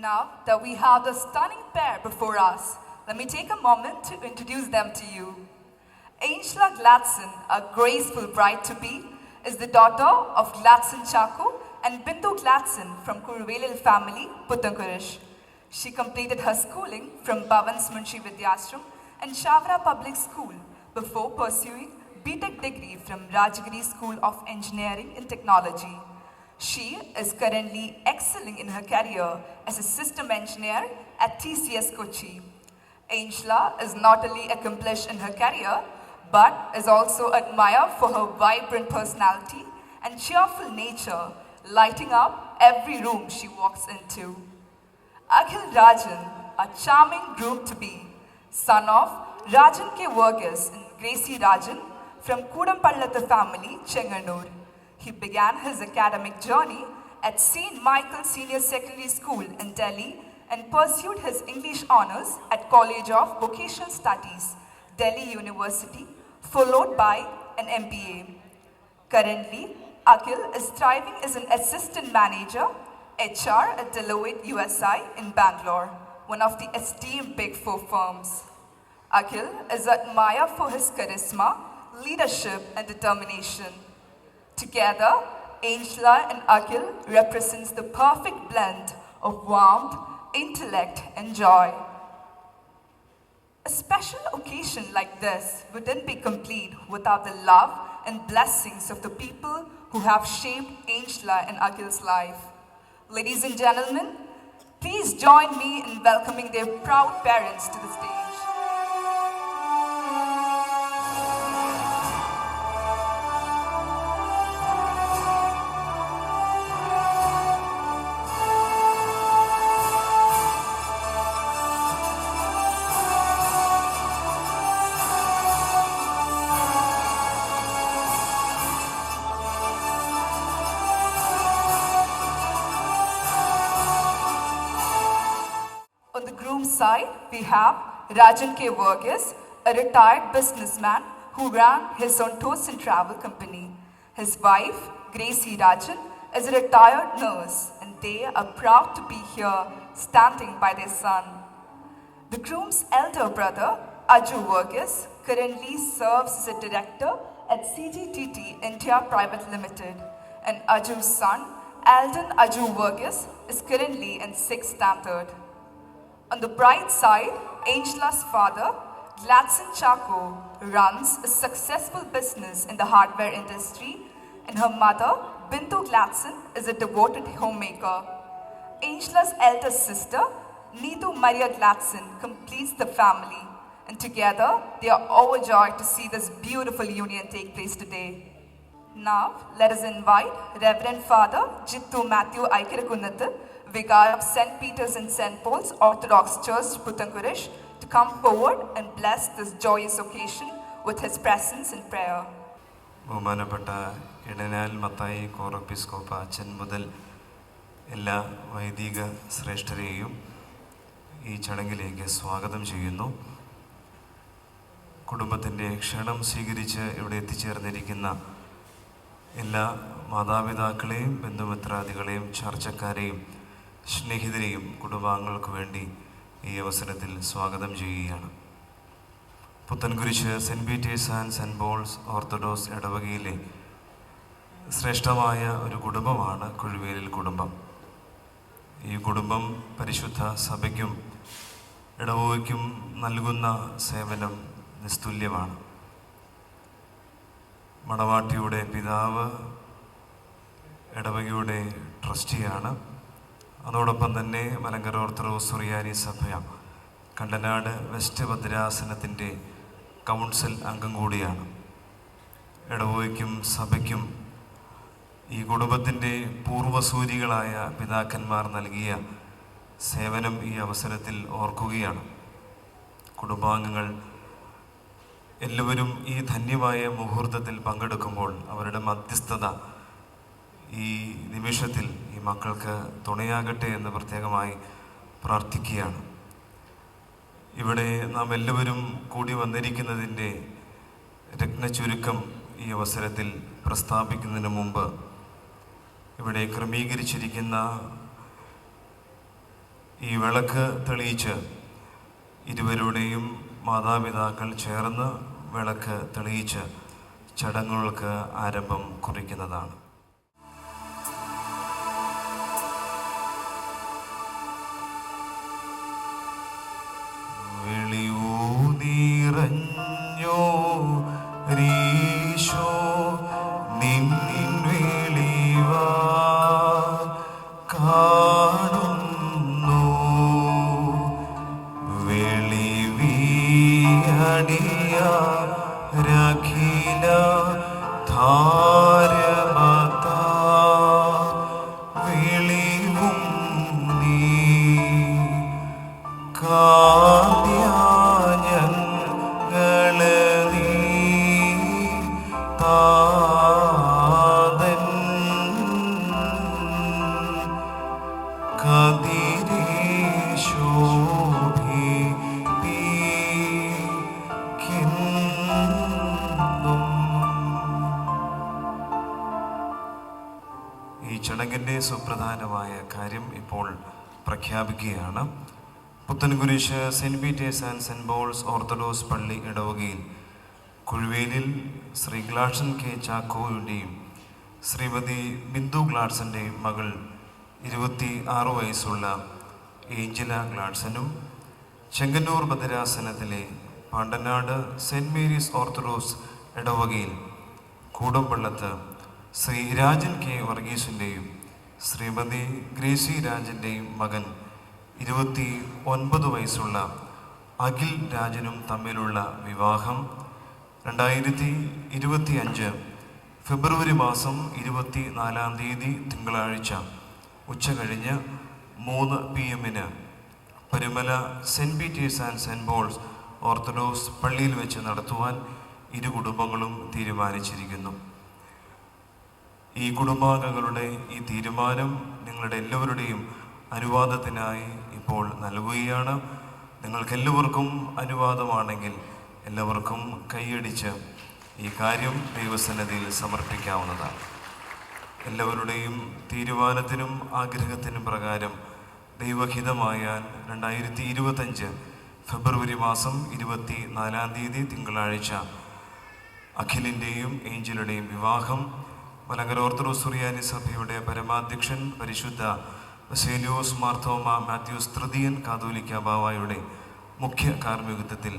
Now that we have the stunning pair before us, let me take a moment to introduce them to you. Angela Gladson, a graceful bride-to-be, is the daughter of Gladson Chako and Bindu Gladson from Kuruvelil family, Puttankurish. She completed her schooling from Bhavans Munshi Vidyashram and Shavra Public School before pursuing B.Tech degree from Rajagiri School of Engineering and Technology. She is currently excelling in her career as a system engineer at TCS Kochi. Angela is not only accomplished in her career, but is also admired for her vibrant personality and cheerful nature, lighting up every room she walks into. Akhil Rajan, a charming groom-to-be, son of Rajan K. Verghese and Gracie Rajan from Kudampallathu family, Chenganur. He began his academic journey at St. Michael Senior Secondary School in Delhi and pursued his English honours at College of Vocational Studies, Delhi University, followed by an MBA. Currently, Akhil is thriving as an assistant manager, HR at Deloitte USI in Bangalore, one of the esteemed Big Four firms. Akhil is admired for his charisma, leadership and determination. Together, Angela and Akhil represents the perfect blend of warmth, intellect and joy. A special occasion like this wouldn't be complete without the love and blessings of the people who have shaped Angela and Akhil's life. Ladies and gentlemen, please join me in welcoming their proud parents to the stage. On the groom's side, we have Rajan K. Verghese, a retired businessman who ran his own tours and travel company. His wife, Gracie Rajan, is a retired nurse and they are proud to be here standing by their son. The groom's elder brother, Aju Verghese, currently serves as a director at CGTT India Private Limited, and Aju's son, Alden Aju Verghese, is currently in 6th standard. On the bright side, Angela's father, Gladson Chaco, runs a successful business in the hardware industry, and her mother, Bindu Gladson, is a devoted homemaker. Angela's elder sister, Neetu Maria Gladson, completes the family, and together they are overjoyed to see this beautiful union take place today. Now, let us invite Reverend Father Jittu Matthew Aikirakunnathu, Vicar of St. Peter's and St. Paul's Orthodox Church, Puttankurish, to come forward and bless this joyous occasion with his presence and prayer. ബഹുമാനപ്പെട്ട ഇടനാൽ മത്തായി കോറപ്പിസ്കോപ്പ അച്ഛൻ മുതൽ എല്ലാ വൈദിക ശ്രേഷ്ഠരെയും ഈ ചടങ്ങിലേക്ക് സ്വാഗതം ചെയ്യുന്നു. കുടുംബത്തിൻ്റെ ക്ഷണം സ്വീകരിച്ച് ഇവിടെ എത്തിച്ചേർന്നിരിക്കുന്ന എല്ലാ മാതാപിതാക്കളെയും ബന്ധുമിത്രാദികളെയും ചർച്ചക്കാരെയും സ്നേഹിതരെയും കുടുംബാംഗങ്ങൾക്ക് വേണ്ടി ഈ അവസരത്തിൽ സ്വാഗതം ചെയ്യുകയാണ്. Puthencruz cent Peter's and cent Paul's orthodox ഇടവകയിലെ ശ്രേഷ്ഠമായ ഒരു കുടുംബമാണ് കുഴുവേലിൽ കുടുംബം. ഈ കുടുംബം പരിശുദ്ധ സഭയ്ക്കും ഇടവകയ്ക്കും നൽകുന്ന സേവനം നിസ്തുല്യമാണ്. മണവാട്ടിയുടെ പിതാവ് ഇടവകയുടെ ട്രസ്റ്റിയാണ്. അതോടൊപ്പം തന്നെ മലങ്കര ഓർത്തഡോക്സ് സുറിയാനി സഭ കണ്ടനാട് വെസ്റ്റ് ഭദ്രാസനത്തിൻ്റെ കൗൺസിൽ അംഗം കൂടിയാണ്. ഇടവകയ്ക്കും സഭയ്ക്കും ഈ കുടുംബത്തിൻ്റെ പൂർവ്വസൂരികളായ പിതാക്കന്മാർ നൽകിയ സേവനം ഈ അവസരത്തിൽ ഓർക്കുകയാണ്. കുടുംബാംഗങ്ങൾ എല്ലാവരും ഈ ധന്യമായ മുഹൂർത്തത്തിൽ പങ്കെടുക്കുമ്പോൾ അവരുടെ മധ്യസ്ഥത ഈ നിമിഷത്തിൽ ഈ മക്കൾക്ക് തുണയാകട്ടെ എന്ന് പ്രത്യേകമായി പ്രാർത്ഥിക്കുകയാണ്. ഇവിടെ നാം എല്ലാവരും കൂടി വന്നിരിക്കുന്നതിൻ്റെ രത്നചുരുക്കം ഈ അവസരത്തിൽ പ്രസ്താവിക്കുന്നതിന് മുമ്പ് ഇവിടെ ക്രമീകരിച്ചിരിക്കുന്ന ഈ വിളക്ക് തെളിയിച്ച് ഇരുവരുടെയും മാതാപിതാക്കൾ ചേർന്ന് വിളക്ക് തെളിയിച്ച് ചടങ്ങുകൾക്ക് ആരംഭം കുറിക്കുന്നതാണ്. നിറഞ്ഞോ രീശോ നിന്നിൻ വെളിവാ കാണുന്നു വെളിവിയടിയ ഈ ചടങ്ങിൻ്റെ സുപ്രധാനമായ കാര്യം ഇപ്പോൾ പ്രഖ്യാപിക്കുകയാണ്. Puthenkurish cent Peter's and cent Paul's Orthodox പള്ളി ഇടവകയിൽ കുഴുവേലിൽ ശ്രീ ഗ്ലാഡ്സൺ കെ ചാക്കോയുടെയും ശ്രീമതി ബിന്ദു ഗ്ലാഡ്സൻ്റെയും മകൾ 26 വയസ്സുള്ള ഏഞ്ചല ഗ്ലാഡ്സനും ചെങ്ങന്നൂർ ഭദ്രാസനത്തിലെ പാണ്ടനാട് സെൻറ്റ് മേരീസ് ഓർത്തഡോക്സ് ഇടവകയിൽ കൂടംപള്ളത്ത് ശ്രീ രാജൻ കെ വർഗീസിൻ്റെയും ശ്രീമതി ഗ്രേസി രാജൻ്റെയും മകൻ 29 വയസ്സുള്ള അഖിൽ രാജനും തമ്മിലുള്ള വിവാഹം 2025 ഫെബ്രുവരി മാസം 24-ാം തീയതി തിങ്കളാഴ്ച ഉച്ചകഴിഞ്ഞ് 3 PM Parumala saint Peter's and cent Paul's orthodox പള്ളിയിൽ വെച്ച് നടത്തുവാൻ ഇരു കുടുംബങ്ങളും തീരുമാനിച്ചിരിക്കുന്നു. ഈ കുടുംബാംഗങ്ങളുടെ ഈ തീരുമാനം നിങ്ങളുടെ എല്ലാവരുടെയും അനുവാദത്തിനായി ഇപ്പോൾ നൽകുകയാണ്. നിങ്ങൾക്കെല്ലാവർക്കും അനുവാദമാണെങ്കിൽ എല്ലാവർക്കും കൈയടിച്ച് ഈ കാര്യം ദൈവസന്നിധിയിൽ സമർപ്പിക്കാവുന്നതാണ്. എല്ലാവരുടെയും തീരുമാനത്തിനും ആഗ്രഹത്തിനും പ്രകാരം ദൈവഹിതമായാൽ 2025 ഫെബ്രുവരി മാസം 24-ാം തീയതി തിങ്കളാഴ്ച അഖിലിൻ്റെയും ഏഞ്ചലുടെയും വിവാഹം മലങ്കര ഓർത്തഡോക്സ് സുറിയാനി സഭയുടെ പരമാധ്യക്ഷൻ പരിശുദ്ധ ബസേലിയോസ് മാർത്തോമ മാത്യൂസ് തൃതീയൻ കാതോലിക്ക ബാവായുടെ മുഖ്യ കാർമ്മികത്വത്തിൽ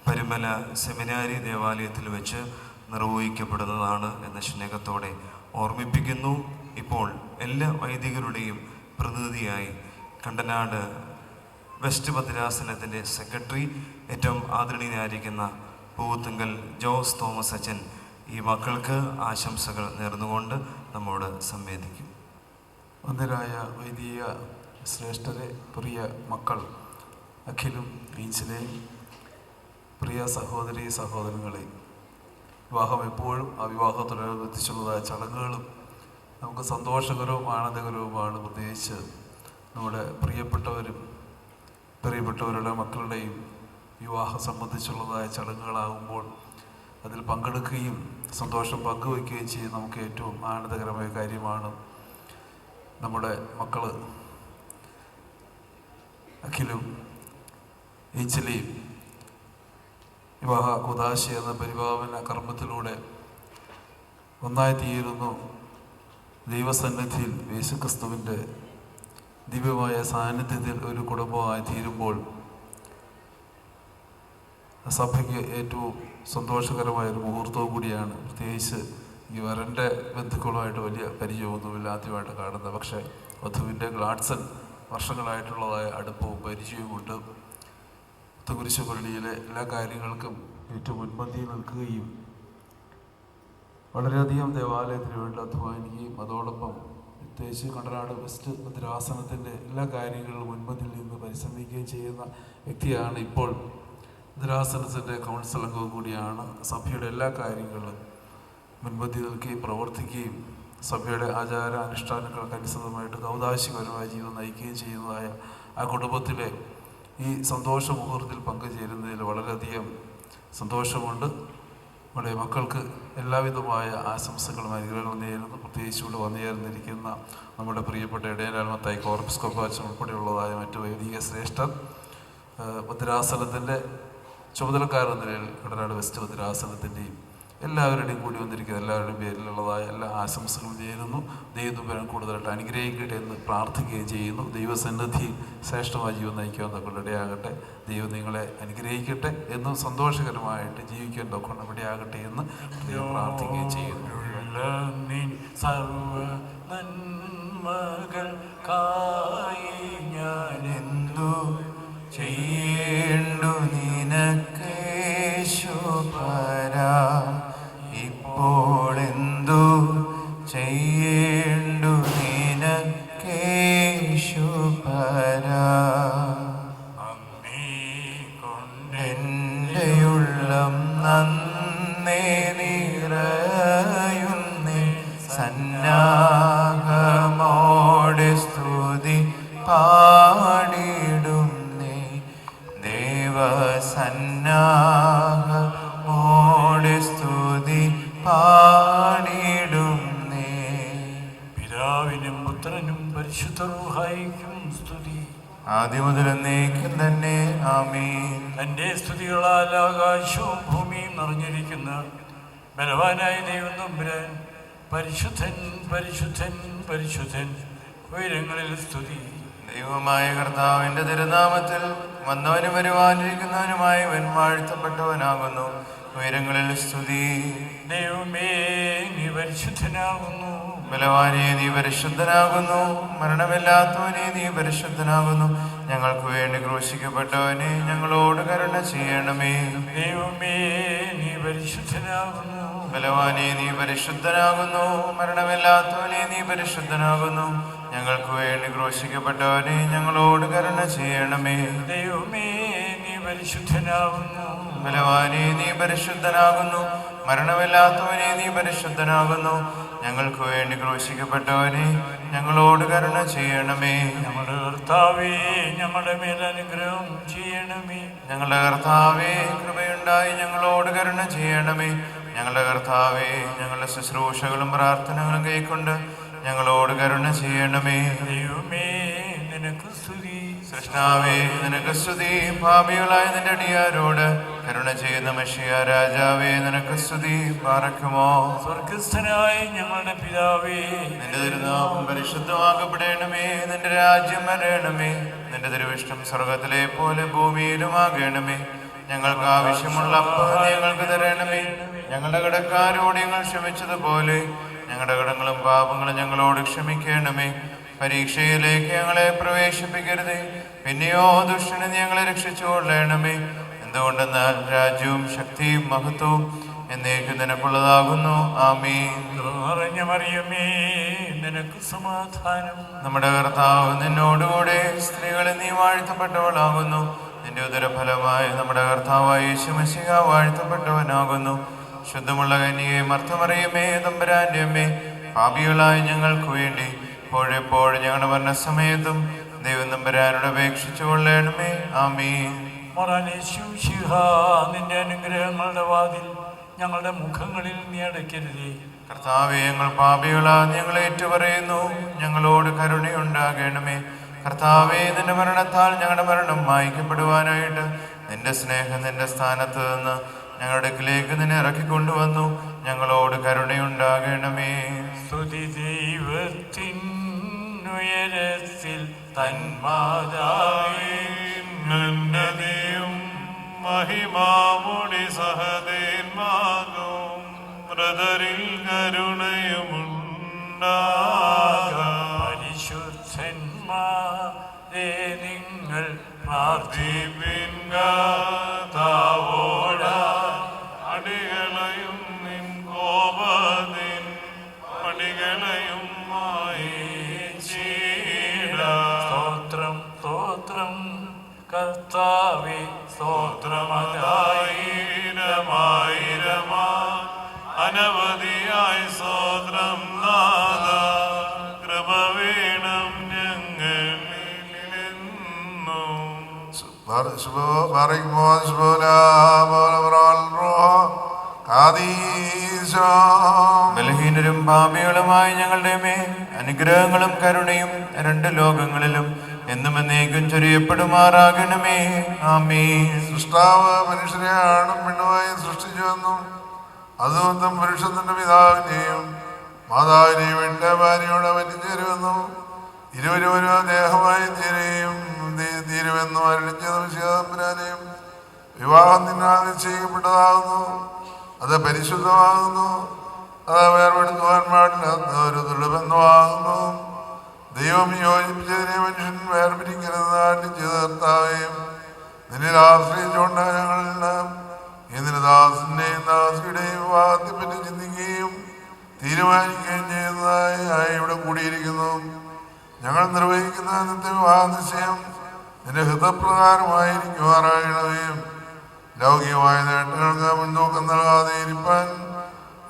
പരുമല സെമിനാരി ദേവാലയത്തിൽ വെച്ച് നിർവഹിക്കപ്പെടുന്നതാണ് എന്ന സ്നേഹത്തോടെ ഓർമ്മിപ്പിക്കുന്നു. ഇപ്പോൾ എല്ലാ വൈദികരുടെയും പ്രതിനിധിയായി കണ്ടനാട് വെസ്റ്റ് ഭദ്രാസനത്തിൻ്റെ സെക്രട്ടറി ഏറ്റവും ആദരണീയനായിരിക്കുന്ന പൂത്തുങ്കൽ ജോസ് തോമസ് അച്ഛൻ ഈ മക്കൾക്ക് ആശംസകൾ നേർന്നുകൊണ്ട് നമ്മോട് സംവേദിക്കും. വന്ദരായ വൈദിക ശ്രേഷ്ഠരെ, പ്രിയ മക്കൾ അഖിലും ഏഞ്ചലയും, പ്രിയ സഹോദരി സഹോദരങ്ങളെ, വിവാഹം എപ്പോഴും ആ വിവാഹത്തോടനുബന്ധിച്ചുള്ളതായ ചടങ്ങുകളും നമുക്ക് സന്തോഷകരവും ആനന്ദകരവുമാണ്. പ്രത്യേകിച്ച് നമ്മുടെ പ്രിയപ്പെട്ടവരുടെ മക്കളുടെയും വിവാഹം സംബന്ധിച്ചുള്ളതായ ചടങ്ങുകളാകുമ്പോൾ അതിൽ പങ്കെടുക്കുകയും സന്തോഷം പങ്കുവയ്ക്കുകയും ചെയ്യുന്ന നമുക്ക് ഏറ്റവും ആനന്ദകരമായ കാര്യമാണ്. നമ്മുടെ മക്കൾ അഖിലും ഏഞ്ചലയും വിവാഹ കുദാശ എന്ന പരിപാവന കർമ്മത്തിലൂടെ ഒന്നായി തീരുന്നു. ദൈവസന്നിധിയിൽ യേശുക്രിസ്തുവിൻ്റെ ദിവ്യമായ സാന്നിധ്യത്തിൽ ഒരു കുടുംബമായി തീരുമ്പോൾ സഭയ്ക്ക് ഏറ്റവും സന്തോഷകരമായൊരു മുഹൂർത്തവും കൂടിയാണ്. പ്രത്യേകിച്ച് ഈ വരൻ്റെ ബന്ധുക്കളുമായിട്ട് വലിയ പരിചയമൊന്നുമില്ല, ആദ്യമായിട്ട് കാണുന്നത്. പക്ഷേ വധുവിൻ്റെ ഗ്ലാഡ്സൺ വർഷങ്ങളായിട്ടുള്ളതായ അടുപ്പവും പരിചയവുമുണ്ട്. പുത്തൻകുരിശ് പള്ളിയിലെ എല്ലാ കാര്യങ്ങൾക്കും ഏറ്റവും മുൻപന്തിയിൽ നിൽക്കുകയും വളരെയധികം ദേവാലയത്തിന് വേണ്ടി അധ്വാനിക്കുകയും അതോടൊപ്പം പ്രത്യേകിച്ച് കണ്ടനാട് വെസ്റ്റ് ഭദ്രാസനത്തിൻ്റെ എല്ലാ കാര്യങ്ങളിലും മുൻപന്തിയിൽ നിന്ന് പരിശ്രമിക്കുകയും ചെയ്യുന്ന വ്യക്തിയാണ്. ഇപ്പോൾ ഭദ്രാസനത്തിൻ്റെ കൗൺസിൽ അംഗവും കൂടിയാണ്. സഭയുടെ എല്ലാ കാര്യങ്ങളിലും മുൻപന്തി നിൽക്കുകയും പ്രവർത്തിക്കുകയും സഭയുടെ ആചാര അനുഷ്ഠാനങ്ങൾക്ക് അനുസൃതമായിട്ട് ഔദാശികപരമായ ജീവിതം നയിക്കുകയും ചെയ്യുന്നതായ ആ കുടുംബത്തിലെ ഈ സന്തോഷ മുഹൂർത്തത്തിൽ പങ്കുചേരുന്നതിൽ വളരെയധികം സന്തോഷമുണ്ട്. നമ്മുടെ മക്കൾക്ക് എല്ലാവിധമായ ആശംസകളും അനുഗ്രഹങ്ങളും നേരുന്നു. പ്രത്യേകിച്ച് ഇവിടെ വന്നുചേർന്നിരിക്കുന്ന നമ്മുടെ പ്രിയപ്പെട്ട ഇടയനാൽമത്തായി കോർപ്പിസ്കോപ്പാച്ചൻ ഉൾപ്പെടെയുള്ളതായ മറ്റു വൈദിക ശ്രേഷ്ഠർ, ഭദ്രാസനത്തിൻ്റെ ചുമതലക്കാരെന്ന നിലയിൽ കണ്ടനാട് വെസ്റ്റ് ഭദ്രാസനത്തിൻ്റെയും എല്ലാവരുടെയും കൂടി വന്നിരിക്കുന്ന എല്ലാവരുടെയും പേരിലുള്ളതായ എല്ലാ ആശംസകളും നേരുന്നു. ദൈവം കൂടുതലായിട്ട് അനുഗ്രഹിക്കട്ടെ എന്ന് പ്രാർത്ഥിക്കുകയും ചെയ്യുന്നു. ദൈവസന്നിധി ശ്രേഷ്ഠമായ ജീവൻ നയിക്കാൻ തക്കൊണ്ട് ഇടയാകട്ടെ. ദൈവം നിങ്ങളെ അനുഗ്രഹിക്കട്ടെ എന്നും സന്തോഷകരമായിട്ട് ജീവിക്കാൻ തക്കൊണ്ട് ഇടയാകട്ടെ എന്ന് പ്രാർത്ഥിക്കുകയും ചെയ്യുന്നു. സർവ നന്മകൾക്കായി ഞാനെന്തു ചെയ്യേണ്ടു നിനക്കേശുപരാ, ഇപ്പോഴെന്തു ചെയ്യേണ്ടു നിനക്കേശുപരാ. അമ്മേ കൊണ്ടെൻ്റെയുള്ളം നന്നേ നിറയുന്നേ സന്നാ പിതാവിനും പുത്രനും പരിശുദ്ധ റൂഹായിക്കും സ്തുതി. ആദ്യം മുതൽ എന്നേക്കും തന്നെ ആമേൻ. തൻ്റെ സ്തുതികളാൽ ആകാശവും ഭൂമിയും നിറഞ്ഞിരിക്കുന്ന ബലവാനായ ദൈവം തമ്പുരാൻ പരിശുദ്ധൻ പരിശുദ്ധൻ പരിശുദ്ധൻ ഉയരങ്ങളിൽ സ്തുതി. ദൈവമായ കർത്താവിന്റെ തിരുനാമത്തിൽ വന്നവനും വരുവാനിരിക്കുന്നവനുമായവൻ വാഴ്ത്തപ്പെട്ടവനാകുന്നു. ഉയരങ്ങളിൽ സ്തുതി. ദൈവമേ നീ പരിശുദ്ധനാകുന്നു. ബലവാനെ നീ പരിശുദ്ധനാകുന്നു. മരണമില്ലാത്തവനെ നീ പരിശുദ്ധനാകുന്നു. ഞങ്ങൾക്ക് വേണ്ടി ക്രൂശിക്കപ്പെട്ടവനെ ഞങ്ങളോട് കരുണ ചെയ്യണമേ. ദൈവമേ നീ പരിശുദ്ധനാകുന്നു. ബലവാനെ നീ പരിശുദ്ധനാകുന്നു. മരണമില്ലാത്തവനെ നീ പരിശുദ്ധനാകുന്നു. ഞങ്ങൾക്ക് വേണ്ടി ക്രൂശിക്കപ്പെട്ടവനെ ഞങ്ങളോട് കരുണ ചെയ്യണമേ. ദൈവമേ നീ പരിശുദ്ധനാകുന്നു. ബലവാനെ നീ പരിശുദ്ധനാകുന്നു. മരണമില്ലാത്തവനെ നീ പരിശുദ്ധനാകുന്നു. ഞങ്ങൾക്ക് വേണ്ടി ക്രൂശിക്കപ്പെട്ടവനെ ഞങ്ങളോട് കരുണ ചെയ്യണമേ. ഞങ്ങളുടെ കർത്താവേ ഞങ്ങളുടെ മേൽ അനുഗ്രഹം ചെയ്യണമേ. ഞങ്ങളുടെ കർത്താവേ കൃപയുണ്ടായി ഞങ്ങളോട് കരുണ ചെയ്യണമേ. ഞങ്ങളുടെ കർത്താവേ ഞങ്ങളുടെ ശുശ്രൂഷകളും പ്രാർത്ഥനകളും കൈക്കൊണ്ട് ഞങ്ങളോട് കരുണ ചെയ്യണമേ. ദൈവമേ നിനക്ക് സ്തുതി. സൃഷ്ടാവേ നിനക്ക് സ്തുതി. പാപികളായ നിന്റെ അടിയാരോട് കരുണ ചെയ്യുന്ന മെഷിയ രാജാവേ നിനക്ക് സ്തുതി. പാറക്കുമോ സ്വർഗസ്ഥനായ ഞങ്ങളുടെ പിതാവേ, നിന്റെ തിരുനാമം പരിശുദ്ധമാക്കപ്പെടണമേ. നിന്റെ രാജ്യം വരണമേ. നിന്റെ തിരുവിഷ്ടം സ്വർഗത്തിലെ പോലെ ഭൂമിയിലുമാകണമേ. ഞങ്ങൾക്ക് ആവശ്യമുള്ള അപ്പം ഞങ്ങൾക്ക് തരണമേ. ഞങ്ങളുടെ കടക്കാരോട് ഞങ്ങൾ ക്ഷമിച്ചതുപോലെ ഞങ്ങളുടെ കടങ്ങളും പാപങ്ങളും ഞങ്ങളോട് ക്ഷമിക്കണമേ. പരീക്ഷയിലേക്ക് ഞങ്ങളെ പ്രവേശിപ്പിക്കരുതേ, പിന്നെയോ ദുഷ്ടനെ ഞങ്ങളെ രക്ഷിച്ചുകൊള്ളണമേ. എന്തുകൊണ്ടെന്നാൽ രാജ്യവും ശക്തിയും മഹത്വവും എന്നേക്കും നിനക്കുള്ളതാകുന്നു. ആമീൻ. നിറഞ്ഞ മറിയമേ നിനക്ക് സമാധാനം. നമ്മുടെ കർത്താവ് നിന്നോടുകൂടെ സ്ത്രീകളിൽ നീ വാഴ്ത്തപ്പെട്ടവളാകുന്നു. നിന്റെ ഉദരഫലമായ നമ്മുടെ കർത്താവായ യേശു മിശിഹ വാഴ്ത്തപ്പെട്ടവനാകുന്നു. ശുദ്ധമുള്ള കന്യകേ മർത്തമറിയമേ തമ്പുരാന്റെ അമ്മേ, പാപികളായ ഞങ്ങൾക്ക് വേണ്ടി എപ്പോഴെപ്പോഴും ഞങ്ങളുടെ മരണസമയത്തും ദൈവം തമ്പുരാനോട് അപേക്ഷിച്ചു കൊള്ളണമേ. ആമീൻ. നിന്റെ അനുഗ്രഹങ്ങളുടെ വാതിൽ ഞങ്ങളുടെ മുഖങ്ങളിൽ നീ അടയ്ക്കരുതേ. കർത്താവേ ഞങ്ങൾ പാപികളാ ഞങ്ങൾ ഏറ്റുപറയുന്നു. ഞങ്ങളോട് കരുണയുണ്ടാകണമേ. കർത്താവേ നിന്റെ മരണത്താൽ ഞങ്ങളുടെ മരണം മായ്ക്കപ്പെടുവാനായിട്ട് നിന്റെ സ്നേഹം നിന്റെ സ്ഥാനത്ത് നിന്ന് ഞങ്ങളുടെ അടുക്കിലേക്ക് നിന്നെ ഇറക്കിക്കൊണ്ടുവന്നു. ഞങ്ങളോട് കരുണയുണ്ടാകണമേ. സ്തുതി ദൈവത്തിൻ ഉയരത്തിൽ തന്മാതായും മഹിമാമുടി സഹദേന്മാകും ബ്രദറിൽ കരുണയുമുണ്ടാകാം. പരിശുദ്ധന്മാരെ നിങ്ങൾ പ്രാർത്ഥിപ്പിൻകാവോട അടികളയും നിൻ കോപത്തിൻ അടികളയും സ്തോത്രം സ്തോത്രം കർത്താവേ സ്തോത്രമായിരമായിരമാ അനവധിയായി സ്തോത്രം നാദ കൃപ വേണം ഞങ്ങളിലെന്നും. ബലഹീനരും പാപികളുമായി ഞങ്ങളുടെ മേൽ അനുഗ്രഹങ്ങളും കരുണയും രണ്ട് ലോകങ്ങളിലും എന്നും എന്നേക്കും ചൊരിയപ്പെടുമാറാകണമേ. ആമേൻ. സൃഷ്ടാവ് മനുഷ്യരെ ആണും പെണ്ണുമായി സൃഷ്ടിച്ചുവെന്നും അതുകൊണ്ടും പുരുഷന്റെ പിതാവിനെയും മാതാവിനെയും എന്റെ ഭാര്യയോട് പറ്റിച്ചേരുമെന്നും ഇരുവരും ഒരു ദേഹമായി തീരുമെന്നും അരുളിച്ചതും ശിവതമ്പുരാനെയും വിവാഹം നിന്നാൽ നിശ്ചയിക്കപ്പെട്ടതാകുന്നു. അത് പരിശുദ്ധമാകുന്നു. അത് വേർപെടുത്തുവാൻ പാടില്ലാത്ത ഒരു ദുർബന്ധമാകുന്നു. ദൈവം യോജിപ്പിച്ചതിനെ മനുഷ്യൻ വേർപിരിക്കരുത്. അടിച്ചു കർത്താവേയും നിന്നിൽ ആശ്രയിച്ചുകൊണ്ട് ഞങ്ങളെല്ലാം ഇതിന് ദാസിന്റെയും ദാസിയുടെയും വിവാഹത്തെപ്പറ്റി ചിന്തിക്കുകയും തീരുമാനിക്കുകയും ചെയ്യുന്നതായി ഇവിടെ കൂടിയിരിക്കുന്നു. ഞങ്ങൾ നിർവഹിക്കുന്ന ഇന്നത്തെ വിവാഹ നിശ്ചയം നിന്റെ ഹിതപ്രകാരമായിരിക്കുമാറാകണമേ. ലൗകികമായ നേട്ടങ്ങൾക്ക് മുൻതൂക്കം നൽകാതെ ഇരിപ്പാൻ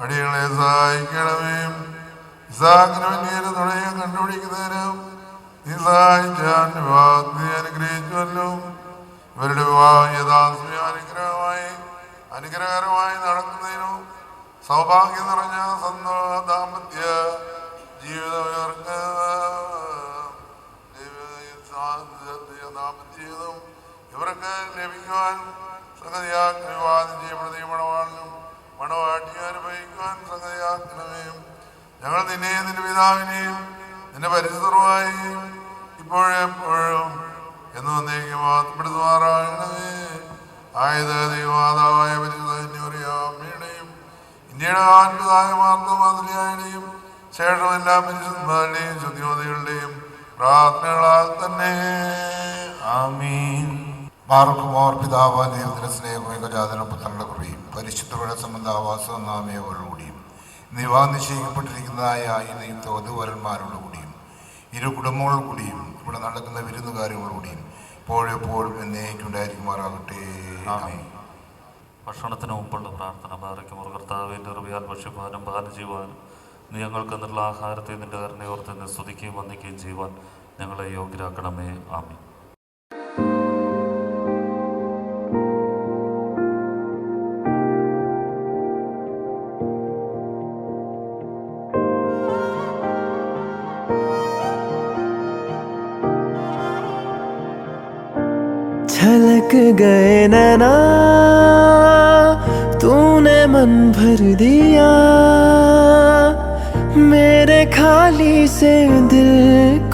അടികളെ സഹായിക്കണമേ. ഇസാക്കിന് വലിയ തുണയെ കണ്ടുപിടിക്കുന്നതിനും നീ സഹായിച്ചാൽ വിവാഹത്തെ അനുഗ്രഹിച്ചുവല്ലോ. ഇവരുടെ വിവാഹം യഥാർത്ഥ അനുഗ്രഹകരമായി നടക്കുന്നതിനും സൗഭാഗ്യം നിറഞ്ഞ ദാമ്പത്യ ജീവിതം നിന്റെ പരിശുദ്ധമായി ഇപ്പോഴെപ്പോഴും എന്ന് വന്നേക്കും വാർത്തപ്പെടുത്തുമാറാകണമേ. ആയത് ദൈവമാതാവായ പരിശുദ്ധയും ഇന്ത്യയുടെ ആത്മതായ മാർത്തമാതലിയായുടെയും ശേഷം എല്ലാ പരിശുദ്ധന്മാരുടെയും ശുദ്ധിമതികളുടെയും പ്രാർത്ഥനകളാൽ തന്നെ ആമീൻ. മാർക്കുമോർ പിതാവ് ദൈവത്തിന്റെ സ്നേഹമേകജാതന പുത്രന്റെ കൃപയും പരിശുദ്ധരുടെ സംബന്ധാവാസം നാമയോടുകൂടിയും വിവാഹം നിശ്ചയിക്കപ്പെട്ടിരിക്കുന്നതായ ഈ നിയുക്ത വധുവരന്മാരോടുകൂടിയും ഇരു കുടുംബങ്ങളോടുകൂടിയും ഇവിടെ നടക്കുന്ന വിരുന്നുകാരോടുകൂടിയും ഇപ്പോഴെപ്പോഴും എന്നേക്കുണ്ടായിരിക്കുമാറാകട്ടെ. ആമീൻ. ഭക്ഷണത്തിന് മുമ്പുള്ള പ്രാർത്ഥന പാറയ്ക്കുമോർ കർത്താവിൻ്റെ കൃപയാൽ ഭക്ഷ്യപാനം പാനം ചെയ്യുവാനും നീ ഞങ്ങൾക്ക് എന്നുള്ള ആഹാരത്തെ നിന്റെ കരുണയോർത്ത് എന്നെ സ്തുതിക്കുകയും വന്ദിക്കുകയും ചെയ്യുവാൻ ഞങ്ങളെ യോഗ്യരാക്കണമേ. ആമീൻ. छलक गए नैना तूने मन भर दिया मेरे खाली से दिल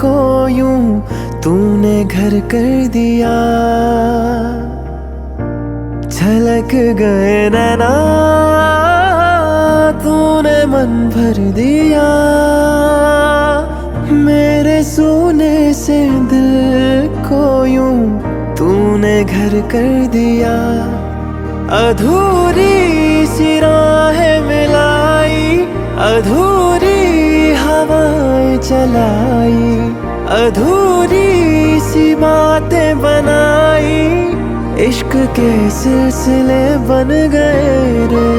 को यूं तूने घर कर दिया. छलक गए नैना तूने मन भर दिया मेरे सोने से दिल को यूं तूने घर कर दिया. अधूरी सी राहें मिलाई अधूरी हवाएं चलाई अधूरी सी बातें बनाई इश्क के सिलसिले बन गए रे.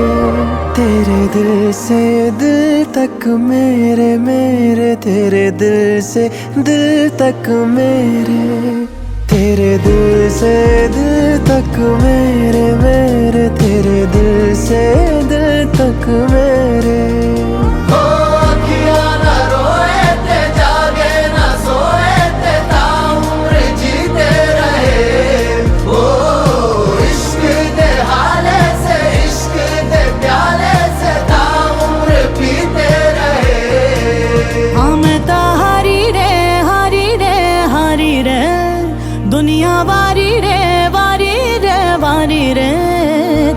तेरे दिल से दिल तक मेरे मेरे तेरे दिल से दिल तक मेरे तेरे दिल से दिल तक मेरे मेरे तेरे दिल से दिल तक मेरे. अखियाँ ना रोए ते जागे ना सोए ते ताउम्र जीते रहे. ओ इश्क दे हाले से इश्क दे प्याले से ताउम्र पीते रहे. हम तो हारी रे हारी रे हारी रे दुनिया वारी रे वारी रे वारी रे.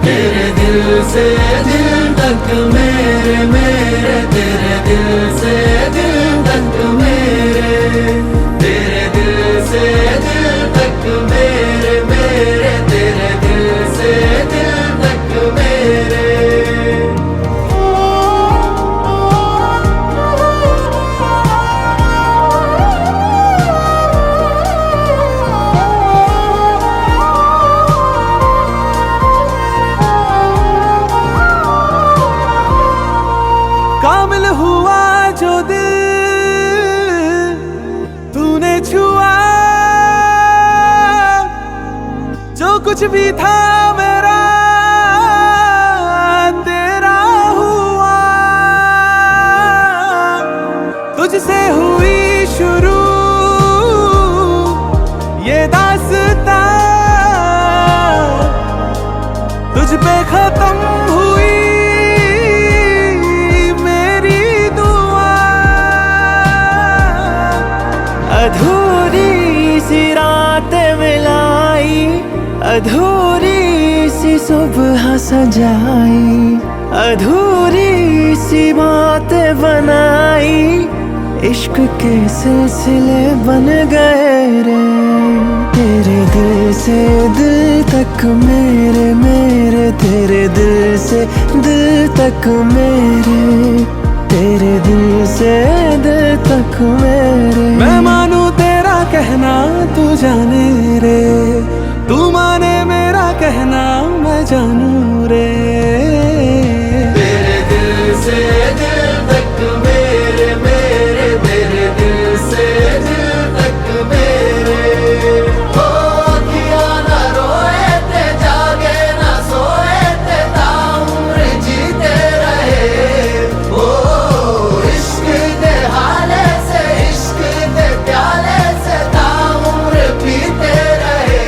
तेरे दिल से दिल तक मेरे मेरे तेरे दिल से दिल तक मेरे तेरे दिल से दिल तक मेरे मेरे तेरे दिल से दिल तक मेरे. कामिल हुआ जो दिल तूने छुआ जो कुछ भी था मेरा तेरा हुआ. तुझसे हुई शुरू ये दास्तां तुझ पे खत्म हुई अधूरी सी रातें मिलाई अधूरी सी सुबह सजाई अधूरी सी बातें बनाई इश्क के सिलसिले बन गए रे. तेरे दिल से दिल तक मेरे मेरे तेरे दिल से दिल तक मेरे तेरे दिल से दिल तक मेरे. मैं मानूं तेरा कहना तू जाने रे तू माने मेरा कहना मैं जानूं रे. तेरे दिल से दिल तक मेरे मेरे तेरे दिल से दिल तक मेरे. अखियाँ ना रोए ते जागे ना सोए ते ताउम्र जीते रहे. ओ इश्क दे हाले से इश्क दे प्याले से ताउम्र पीते रहे.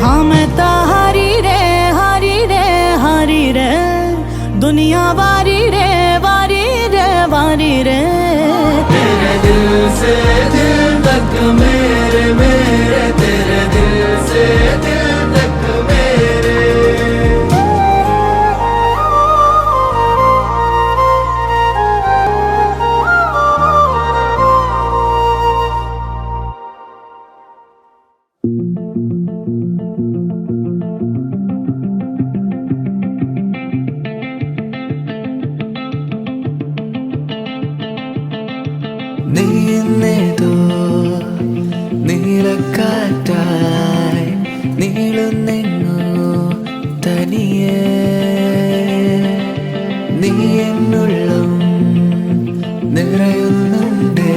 हम तो हारी रे हारी रे हारी रे दुनिया वारी रे കാറ്റായി നീളുന്നെങ്ങോ തനിയെ നീ എന്നുള്ളം നിറയുന്നുണ്ട്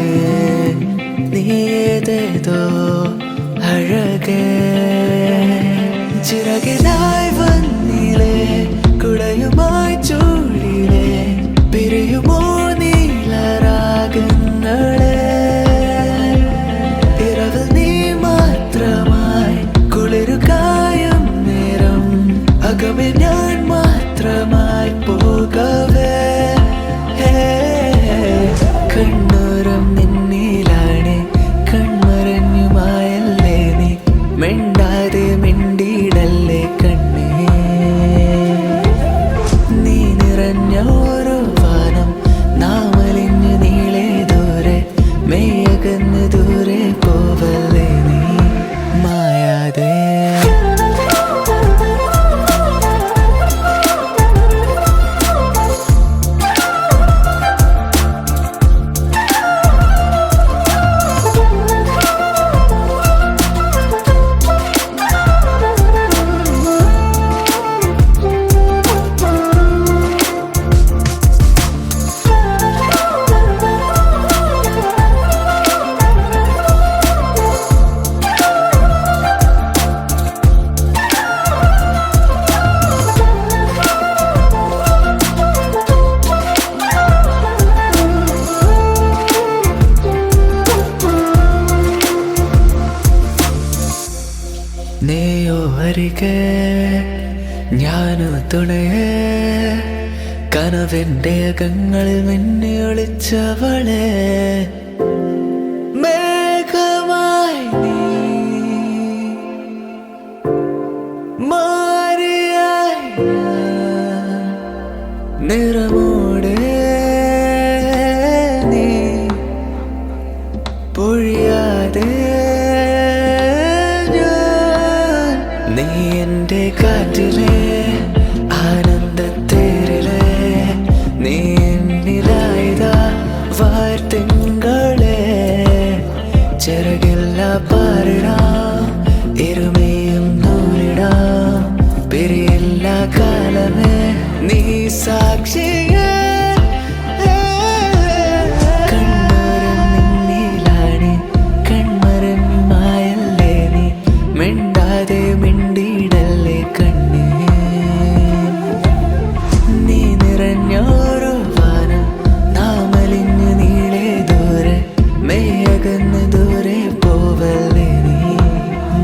നീ ഏതേതോ അഴകേ ചിറകിനായി വന്നിലേ കുടയുമായി ചൂടിലേ പിരിയുമോ നീലരാഗങ്ങളെ ഇരവിൽ നീ മാത്രമായി കുളിരുകായും നേരം അകമേ ഞാൻ മാത്രമായി പോകവേ കണ്ണൂരം നിന്നിലാണ് കൺമറഞ്ഞുമായല്ലേ നീ മിണ്ടാതെ മിണ്ടിയിടല്ലേ കണ്ണേ നീ നിറഞ്ഞ ഓരോ വാനം നാമലിഞ്ഞു നീളെ ദൂരെ മെയ്യകന്ന് ദൂരെ പോവല്ലേ നീ മായാതെ നീയോ അരികെ ഞാനോ തുണയെ കനവിൻ്റെ അകങ്ങളിൽ മിന്നി ഒളിച്ചവളെ മേഘമായി നീ മാറിയായി ഞാൻ നിറമോടെ നീ പൊഴിയാതെ നീ എൻ്റെ കാറ്റിലെ ആനന്ദത്തേരിലെ നീ എന്നിലായതാ വാർത്തിങ്കളെ ചിറകില്ല പാറിടാം ഇരുമയും നൂലിടാം പിരിയില്ല കാലമേ നീ സാക്ഷിയേ കണ്ണൂരം നിന്നിലാണ് കൺമറഞ്ഞുമായല്ലേ നീ മിണ്ടാതെ മിണ്ടിയിടല്ലേ കണ്ണേ നീ നിറഞ്ഞോരോ വാനം നാമലിഞ്ഞു നീളെ ദൂരെ മെയ്യകന്ന് ദൂരെ പോവല്ലേ നീ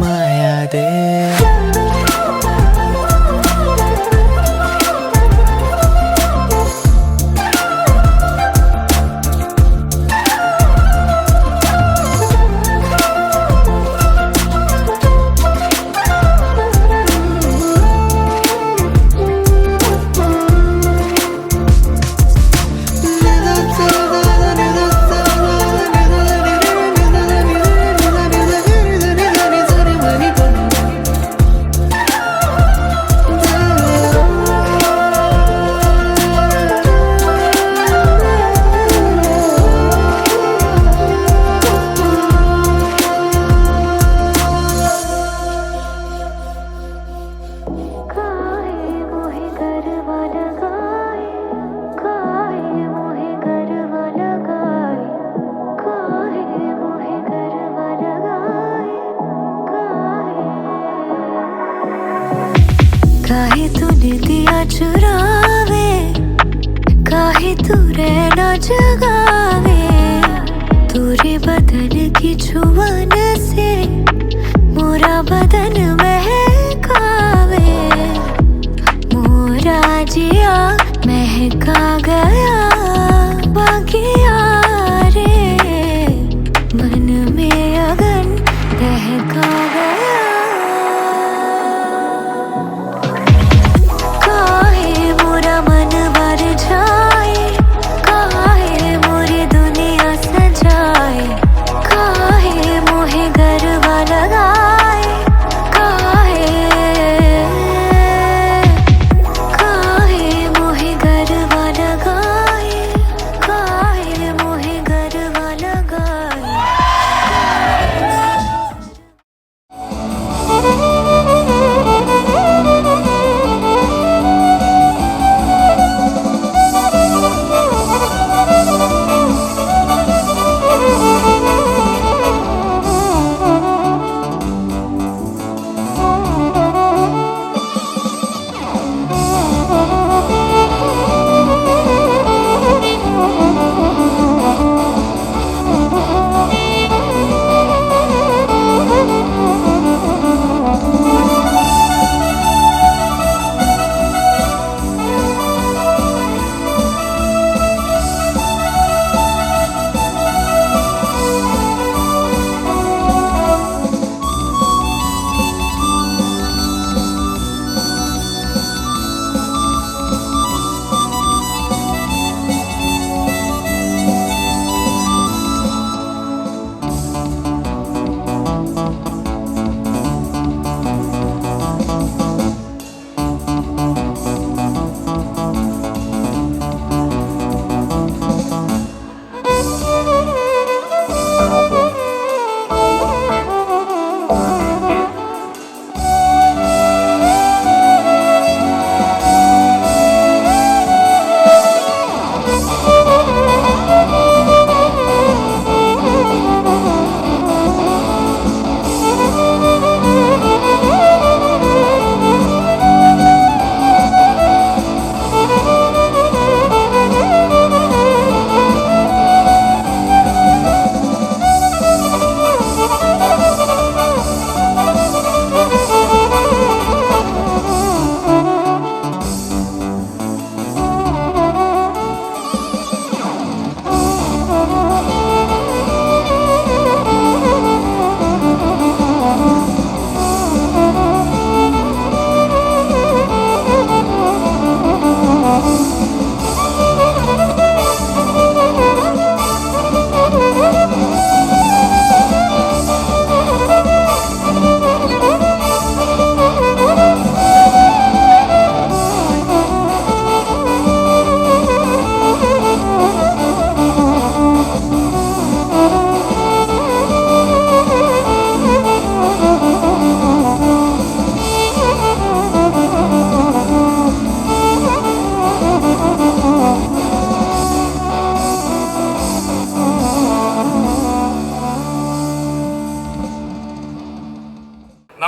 മായാതെ काहे तूने दिया चुरावे काहे तू रहना जगावे तूरे बदन की छुअन से मोरा बदन महकावे मोरा जिया महका गया बागिया रे मन में अगन दहका गया मन भर जाए काहे मोरी दुनिया सजाए काहे मोहे घर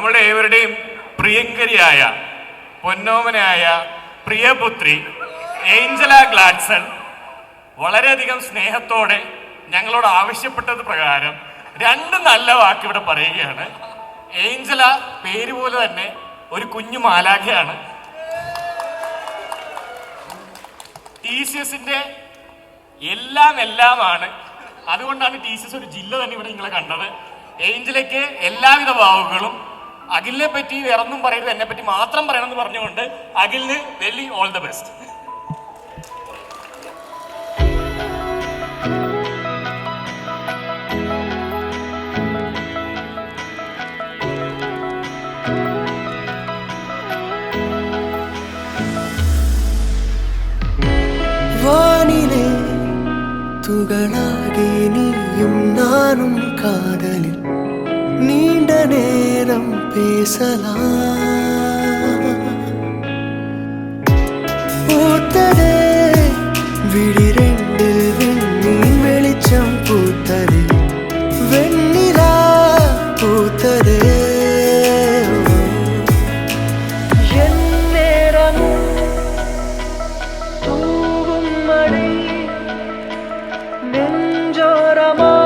നമ്മുടെ ഏവരുടെയും പ്രിയങ്കരിയായ പൊന്നോമനായ പ്രിയപുത്രി ഏഞ്ചല ഗ്ലാഡ്സൺ വളരെയധികം സ്നേഹത്തോടെ ഞങ്ങളോട് ആവശ്യപ്പെട്ടത് പ്രകാരം 2 നല്ല വാക്ക് ഇവിടെ പറയുകയാണ്. ഏഞ്ചല പേര് പോലെ തന്നെ ഒരു കുഞ്ഞു മാലാഖയാണ്. TCSന്റെ എല്ലാമാണ്. അതുകൊണ്ടാണ് TCS ഒരു ജില്ല തന്നെ ഇവിടെ നിങ്ങളെ കണ്ടത്. ഏഞ്ചലയ്ക്ക് എല്ലാവിധ ഭാവുകളും. അഖിലിനെ പറ്റി വേറൊന്നും പറയരുത്, എന്നെ പറ്റി മാത്രം പറയണമെന്ന് പറഞ്ഞുകൊണ്ട് അഖിലിന് വെരി ഓൾ ദ ബെസ്റ്റ്. വാനിലെ തുകളാകെ നീയും നാനും കാതലിൽ നീണ്ട നേരം பேசலாம் பூத்ததே விடிரெண்டில் விண்மீன் வெளிச்சம் பூத்ததே வெண்ணிலா பூத்ததே என் நேரமும் தூவும் மழை நெஞ்சோரமாய்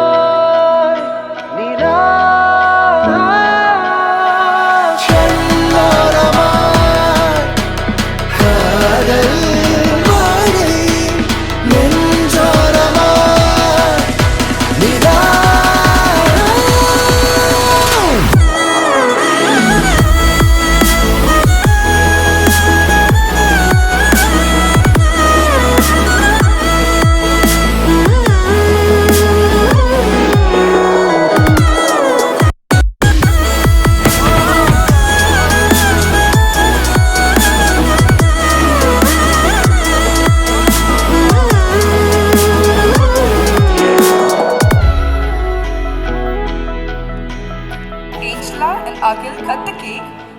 நிலா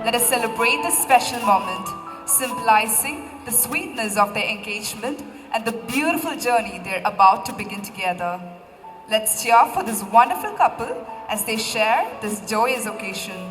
Let us celebrate this special moment, symbolizing the sweetness of their engagement and the beautiful journey they're about to begin together. Let's cheer for this wonderful couple as they share this joyous occasion.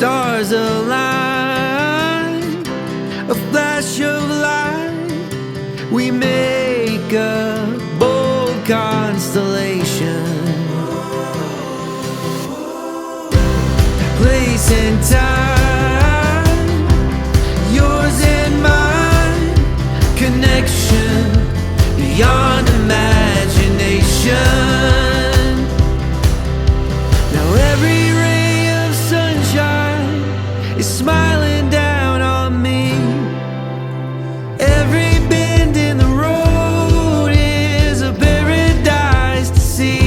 Stars align, a flash of light. We make a bold constellation. Place and time, yours and mine. Connection beyond imagination. Now every ray of sunshine is smiling down on me. Every bend in the road is a paradise to see.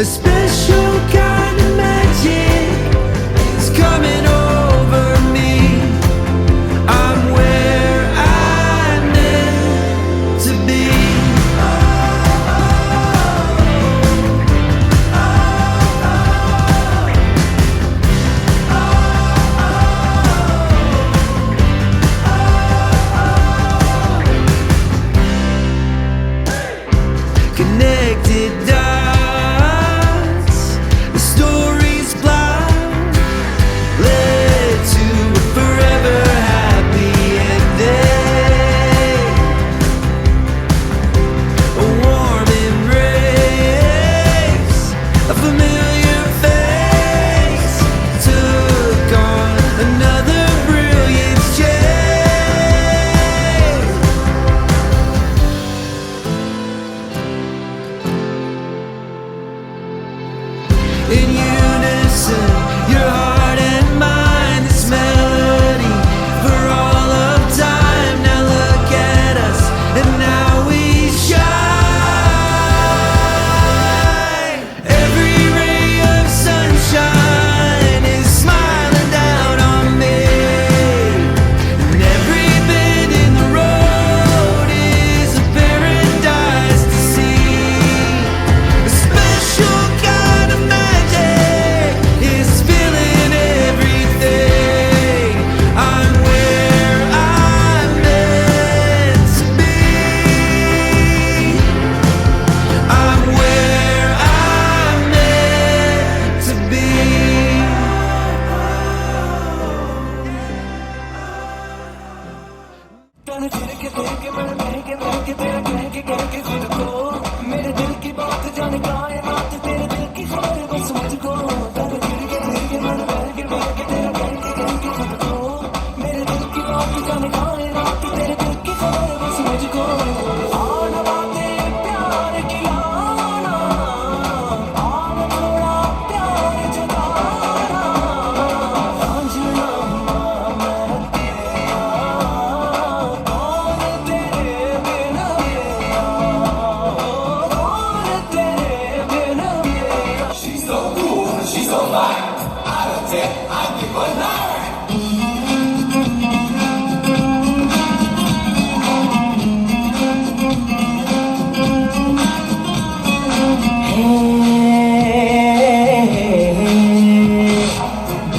A special kind of magic is coming over me. I'm where I'm meant to be.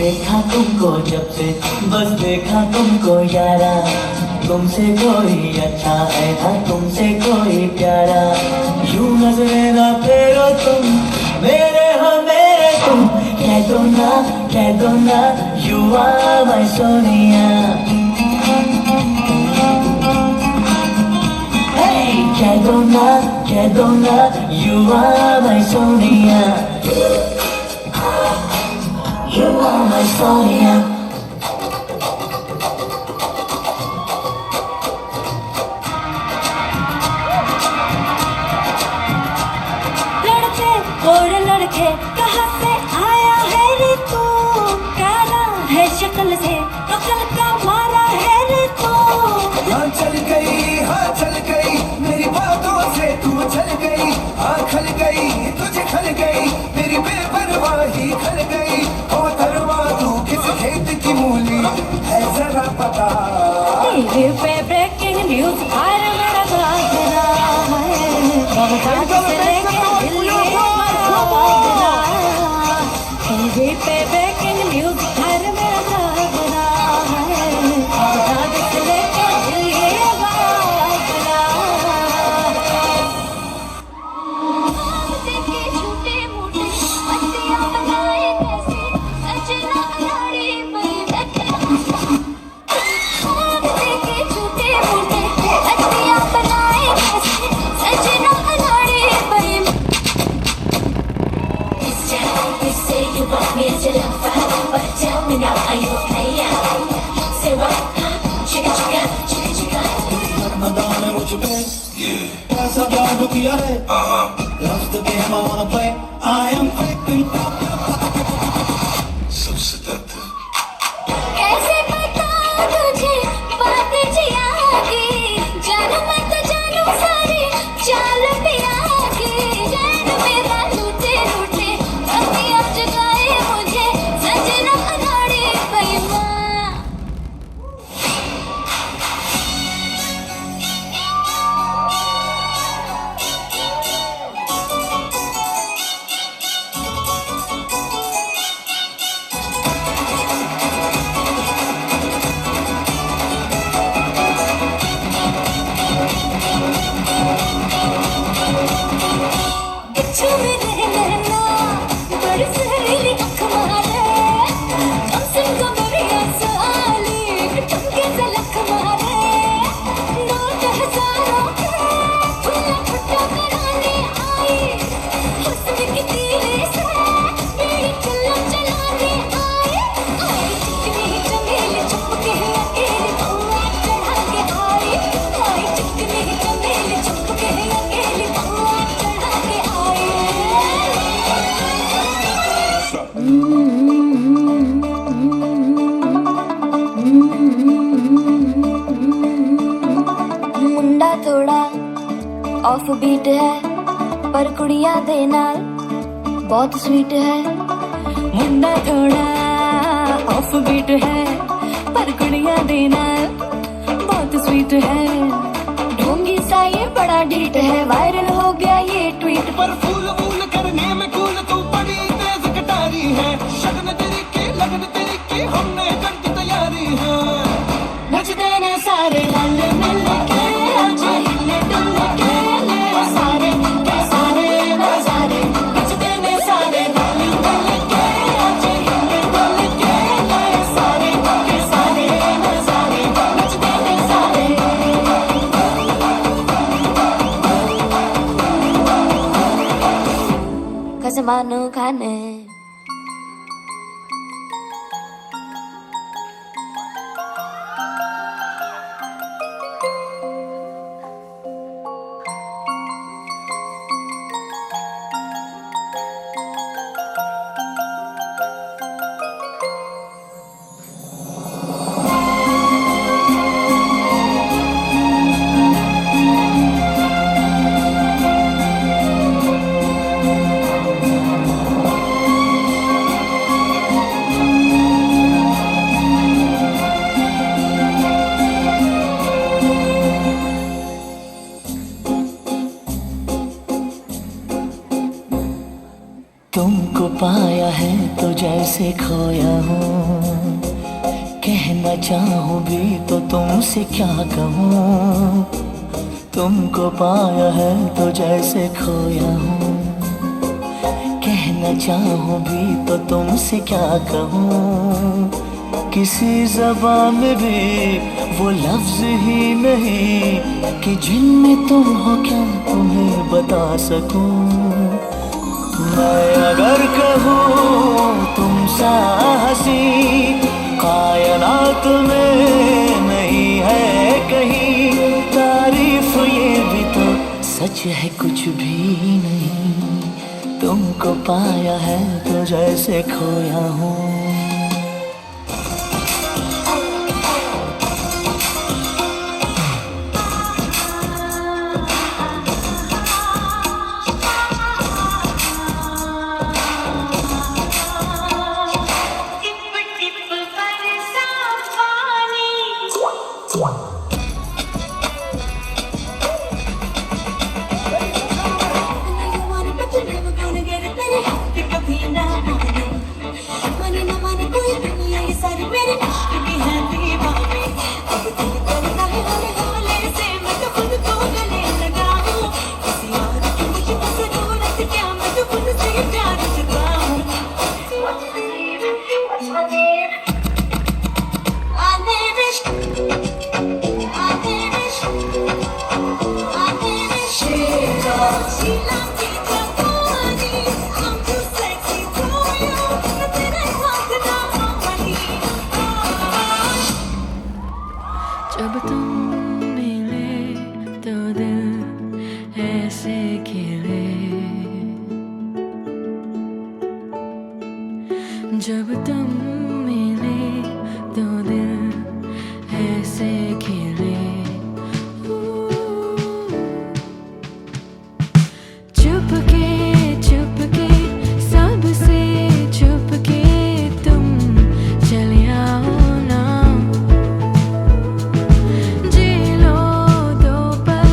देखा तुमको जब से बस देखा तुमको यारा, तुमसे कोई अच्छा है ना तुमसे कोई प्यारा, यूं नजरे ना फेरो तुम मेरे हो मेरे तुम, कह दो ना you are my Sonia, hey कह दो ना you are my Sonia, you are my Sonia. लड़के और लड़के कहाँ से आया है रे तू, काला है शक्ल से अकल का मारा है रे तू। हाँ चल गई मेरी बातों से तू चल गई, हाँ खल गई तुझे खल गई मेरी बेपरवाही खल गई, ओ तरवा तू किस खेत की मूली है जरा पता। टीवी पे ब्रेकिंग न्यूज हर मेरा गाजरा है, बगदाद से लेके दिल्ली मरवाना। टीवी पे ब्रेकिंग न्यूज हर मेरा गाजरा है, बगदाद से लेके दिल्ली मरवाना। देखे झूठे मूठे पत्तियां बनाए कैसे सजना अनाड़ी बन बैठे, देखे झूठे मूठे पत्तियां बनाए कैसे सजना अनाड़ी बन। They say you want me to love her, but tell me now are you a player? Say what? Chicka chicka chicka chicka. Madan है मुझ पे ऐसा जादू किया है, That's the game I wanna play. I am picking up. So seductive. कैसे बताऊं तुझे बात जिया की, जानू मैं तो जानू सारी चाल पिया की, चैन मेरा लूटे लूटे पतियां जगाए मुझे सजना अनाड़ी पैमा। मुंडा थोड़ा ऑफ बीट है पर कुड़िया दे नाल बहुत स्वीट है, मुंडा थोड़ा ऑफ बीट है पर कुड़िया दे नाल बहुत स्वीट है, ढोंगी सा ये बड़ा ढीठ है, वायरल हो गया ये ट्वीट पर फूल फूल करने में कूल तू बड़ी तेज कटारी है, शगन तेरी की लगन तेरी की हमने कर दी तैयारी है, नचते ने सारे रल मिल के आज हिले डुल के ले सारे के सारे नजारे, नचते ने सारे रल मिल के आज हिले डुल के ले सारे के सारे नजारे, नचते ने सारे। कसमानो खाने जैसे खोया हूँ, कहना चाहूँ भी तो तुमसे क्या कहूँ, तुमको पाया है तो जैसे खोया हूँ, कहना चाहूँ भी तो तुमसे क्या कहूँ, किसी ज़बान में भी वो लफ्ज़ ही नहीं कि जिनमें तुम हो क्या तुम्हें बता सकूं। मैं अगर कहूँ तुम सा हंसी कायनात में नहीं है कहीं, तारीफ ये भी तो सच है कुछ भी नहीं, तुमको पाया है तो जैसे खोया हूँ। जब तुम मिले तो दिल ऐसे खिले, जब तुम मिले तो दिल ऐसे खिले, चुपके चुपके सबसे चुपके तुम चले आओ ना, जी लो दो पल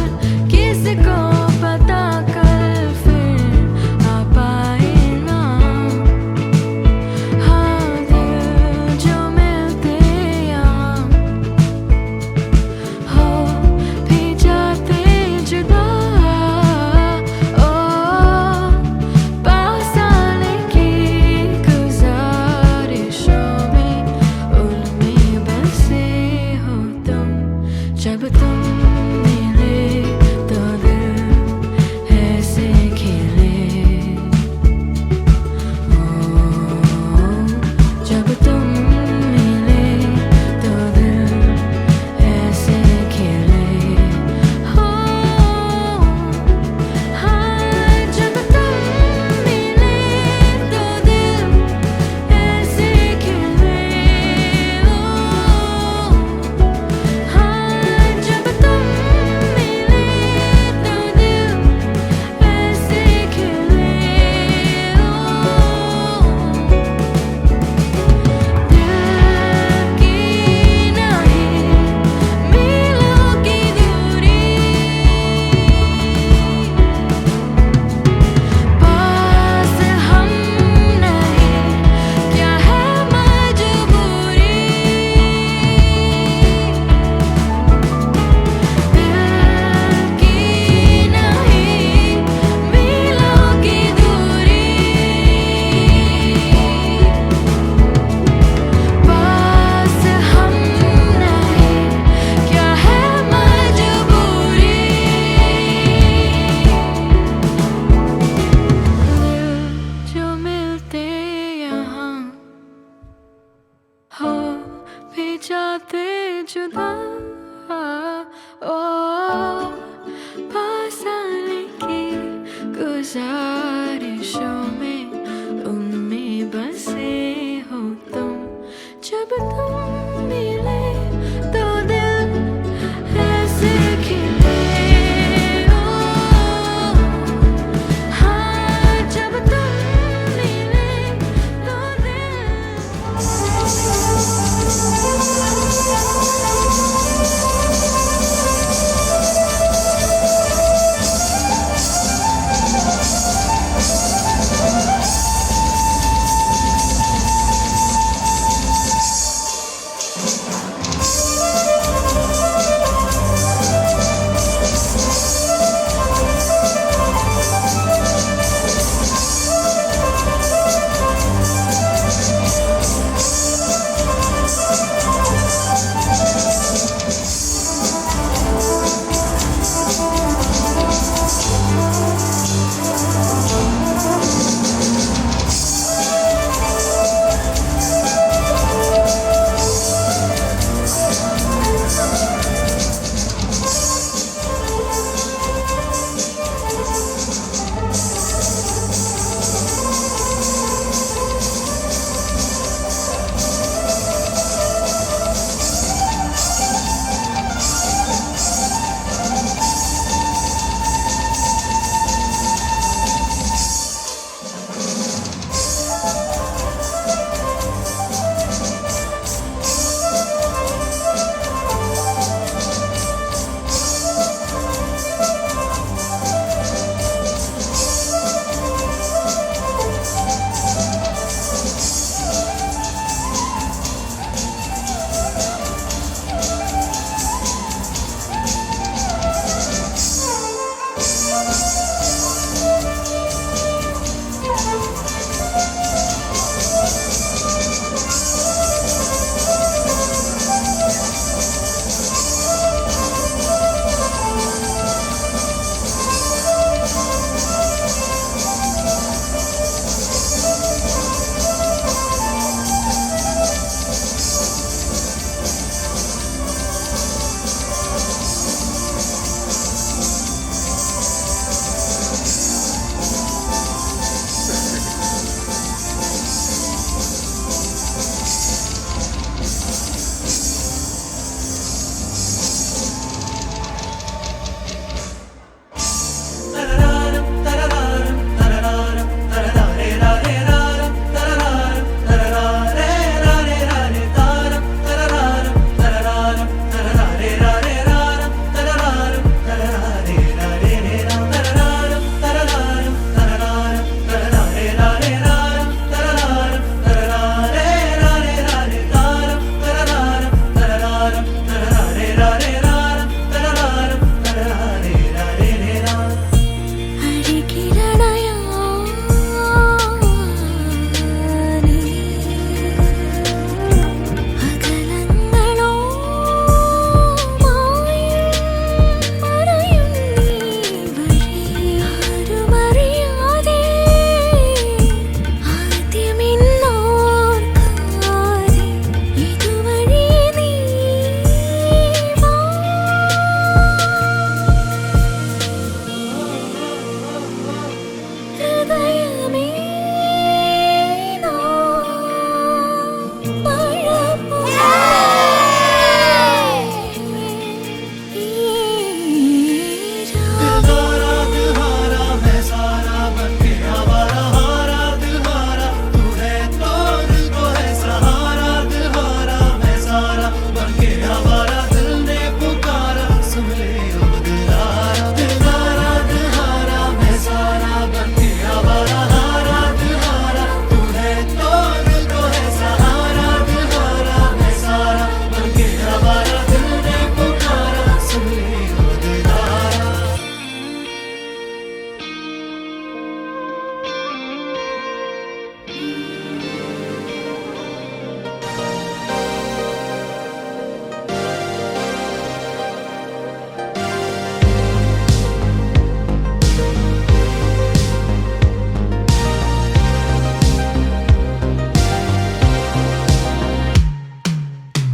किसको पता कल फिर आ पाए ना, हाँ दिल जो मिलते यहाँ हो भी जाते जुदा, ओ पास आने की गुजारिशों में उनमें बसे हो तुम, जब तुम मिले तो दिल ऐसे खिले, जब तुम मिले तो दिल ऐसे खिले, हाँ जब तुम मिले तो दिल ऐसे खिले, हाँ जब तुम मिले तो दिल ऐसे खिले, दिल की नहीं मीलों की दूरी, पास हम नहीं क्या है मजबूरी, दिल की नहीं मीलों की दूरी, पास हम नहीं क्या है मजबूरी, दिल जो मिलते यहाँ हो भी जाते जुदा, ओ पास आने की गुजारिशों में उनमें बसे हो तुम, जब तुम मिले तो दिल ऐसे खिले, हाँ जब तुम मिले तो दिल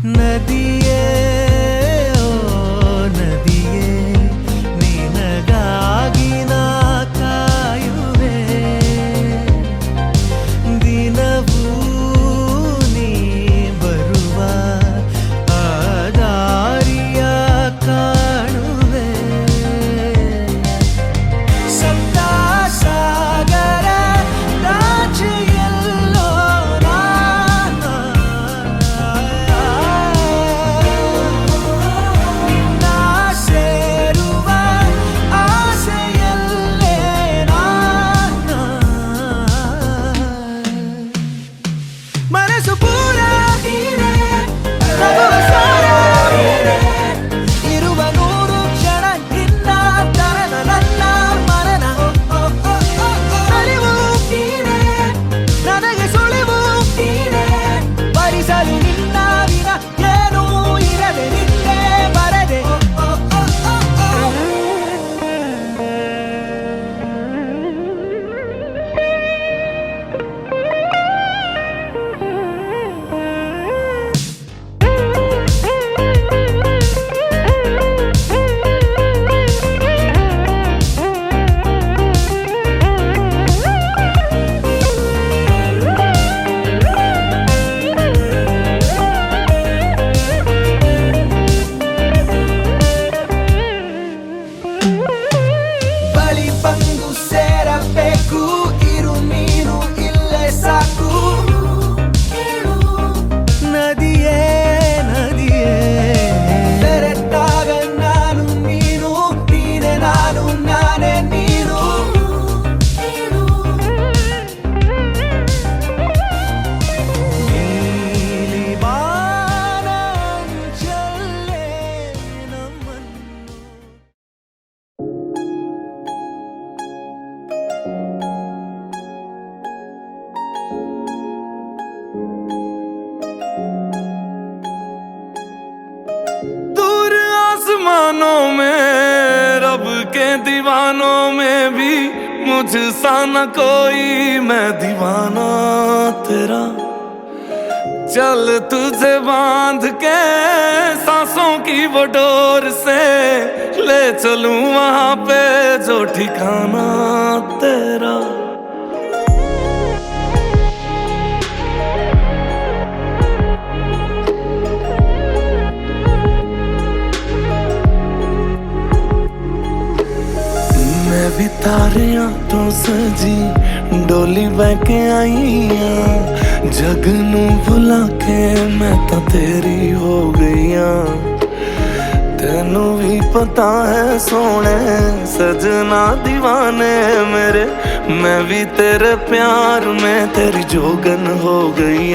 ನದಿಯೇ ಓ ನದಿಯೇ ನಿನಗಾಗಿ ನಾ ಕಾಯುವೆ ದಿನವೂ ನೀ ಬರುವ ಆ ದಾರಿಯ ಕಾಣುವೆ ಸಪ್ತ ಸಾಗರ ರಾಜ್ಯೆಲ್ಲೋ ನಿನ್ನ ಸೇರುವ ಆಸೆಯಲ್ಲೇ ಮನಸ್ಸು ಪೂರ ನಗುವ ಸಾರ ಇರುವ ನೂರು ಕ್ಷಣ ನಿನ್ನ ತರನ ನನ್ನ ಮರಣ ಅರಿವು ನನಗೆ ಸುಳಿವು ಭರಿಸಲು ನಿನ್ನ ವಿನ ಏನೂ ಇರದೆ ನಿನ್ನೆ ಬರದೆ ಬಳಿ ಬಂದು ಸೇರಬೇಕು ಇರು ನೀನು ಇಲ್ಲೇ ಸಾಕು ನದಿಯೇ ನದಿಯೇ ಬೆರೆತಾಗ ನಾನು ನೀನು ನೀನೆ ನಾನು ನಾನೇ ನೀನು ನೀಲಿ ಬಾನಂಚಲ್ಲೇ ನಮ್ಮನ್ನು दूर आसमानों में रब के दीवानों में भी मुझसा न कोई मैं दीवाना तेरा चल तुझे बांध के सांसों की वो डोर से ले चलूं वहां पे जो ठिकाना तेरा मैं भी तारियां तो सजी डोली बह के आई जग नू भुला के मैं तो तेरी हो गई तेनू भी पता है सोने सजना दीवाने मेरे मैं भी तेरे प्यार में तेरी जोगन हो गई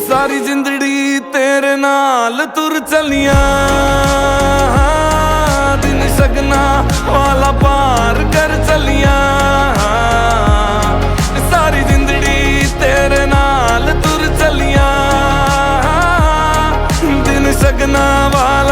सारी जिंदड़ी तेरे नाल तुर चलिया दिन सगना वाला पार कर चलिया सारी जिंदड़ी तेरे नाल तुर चलिया दिन सगना वाला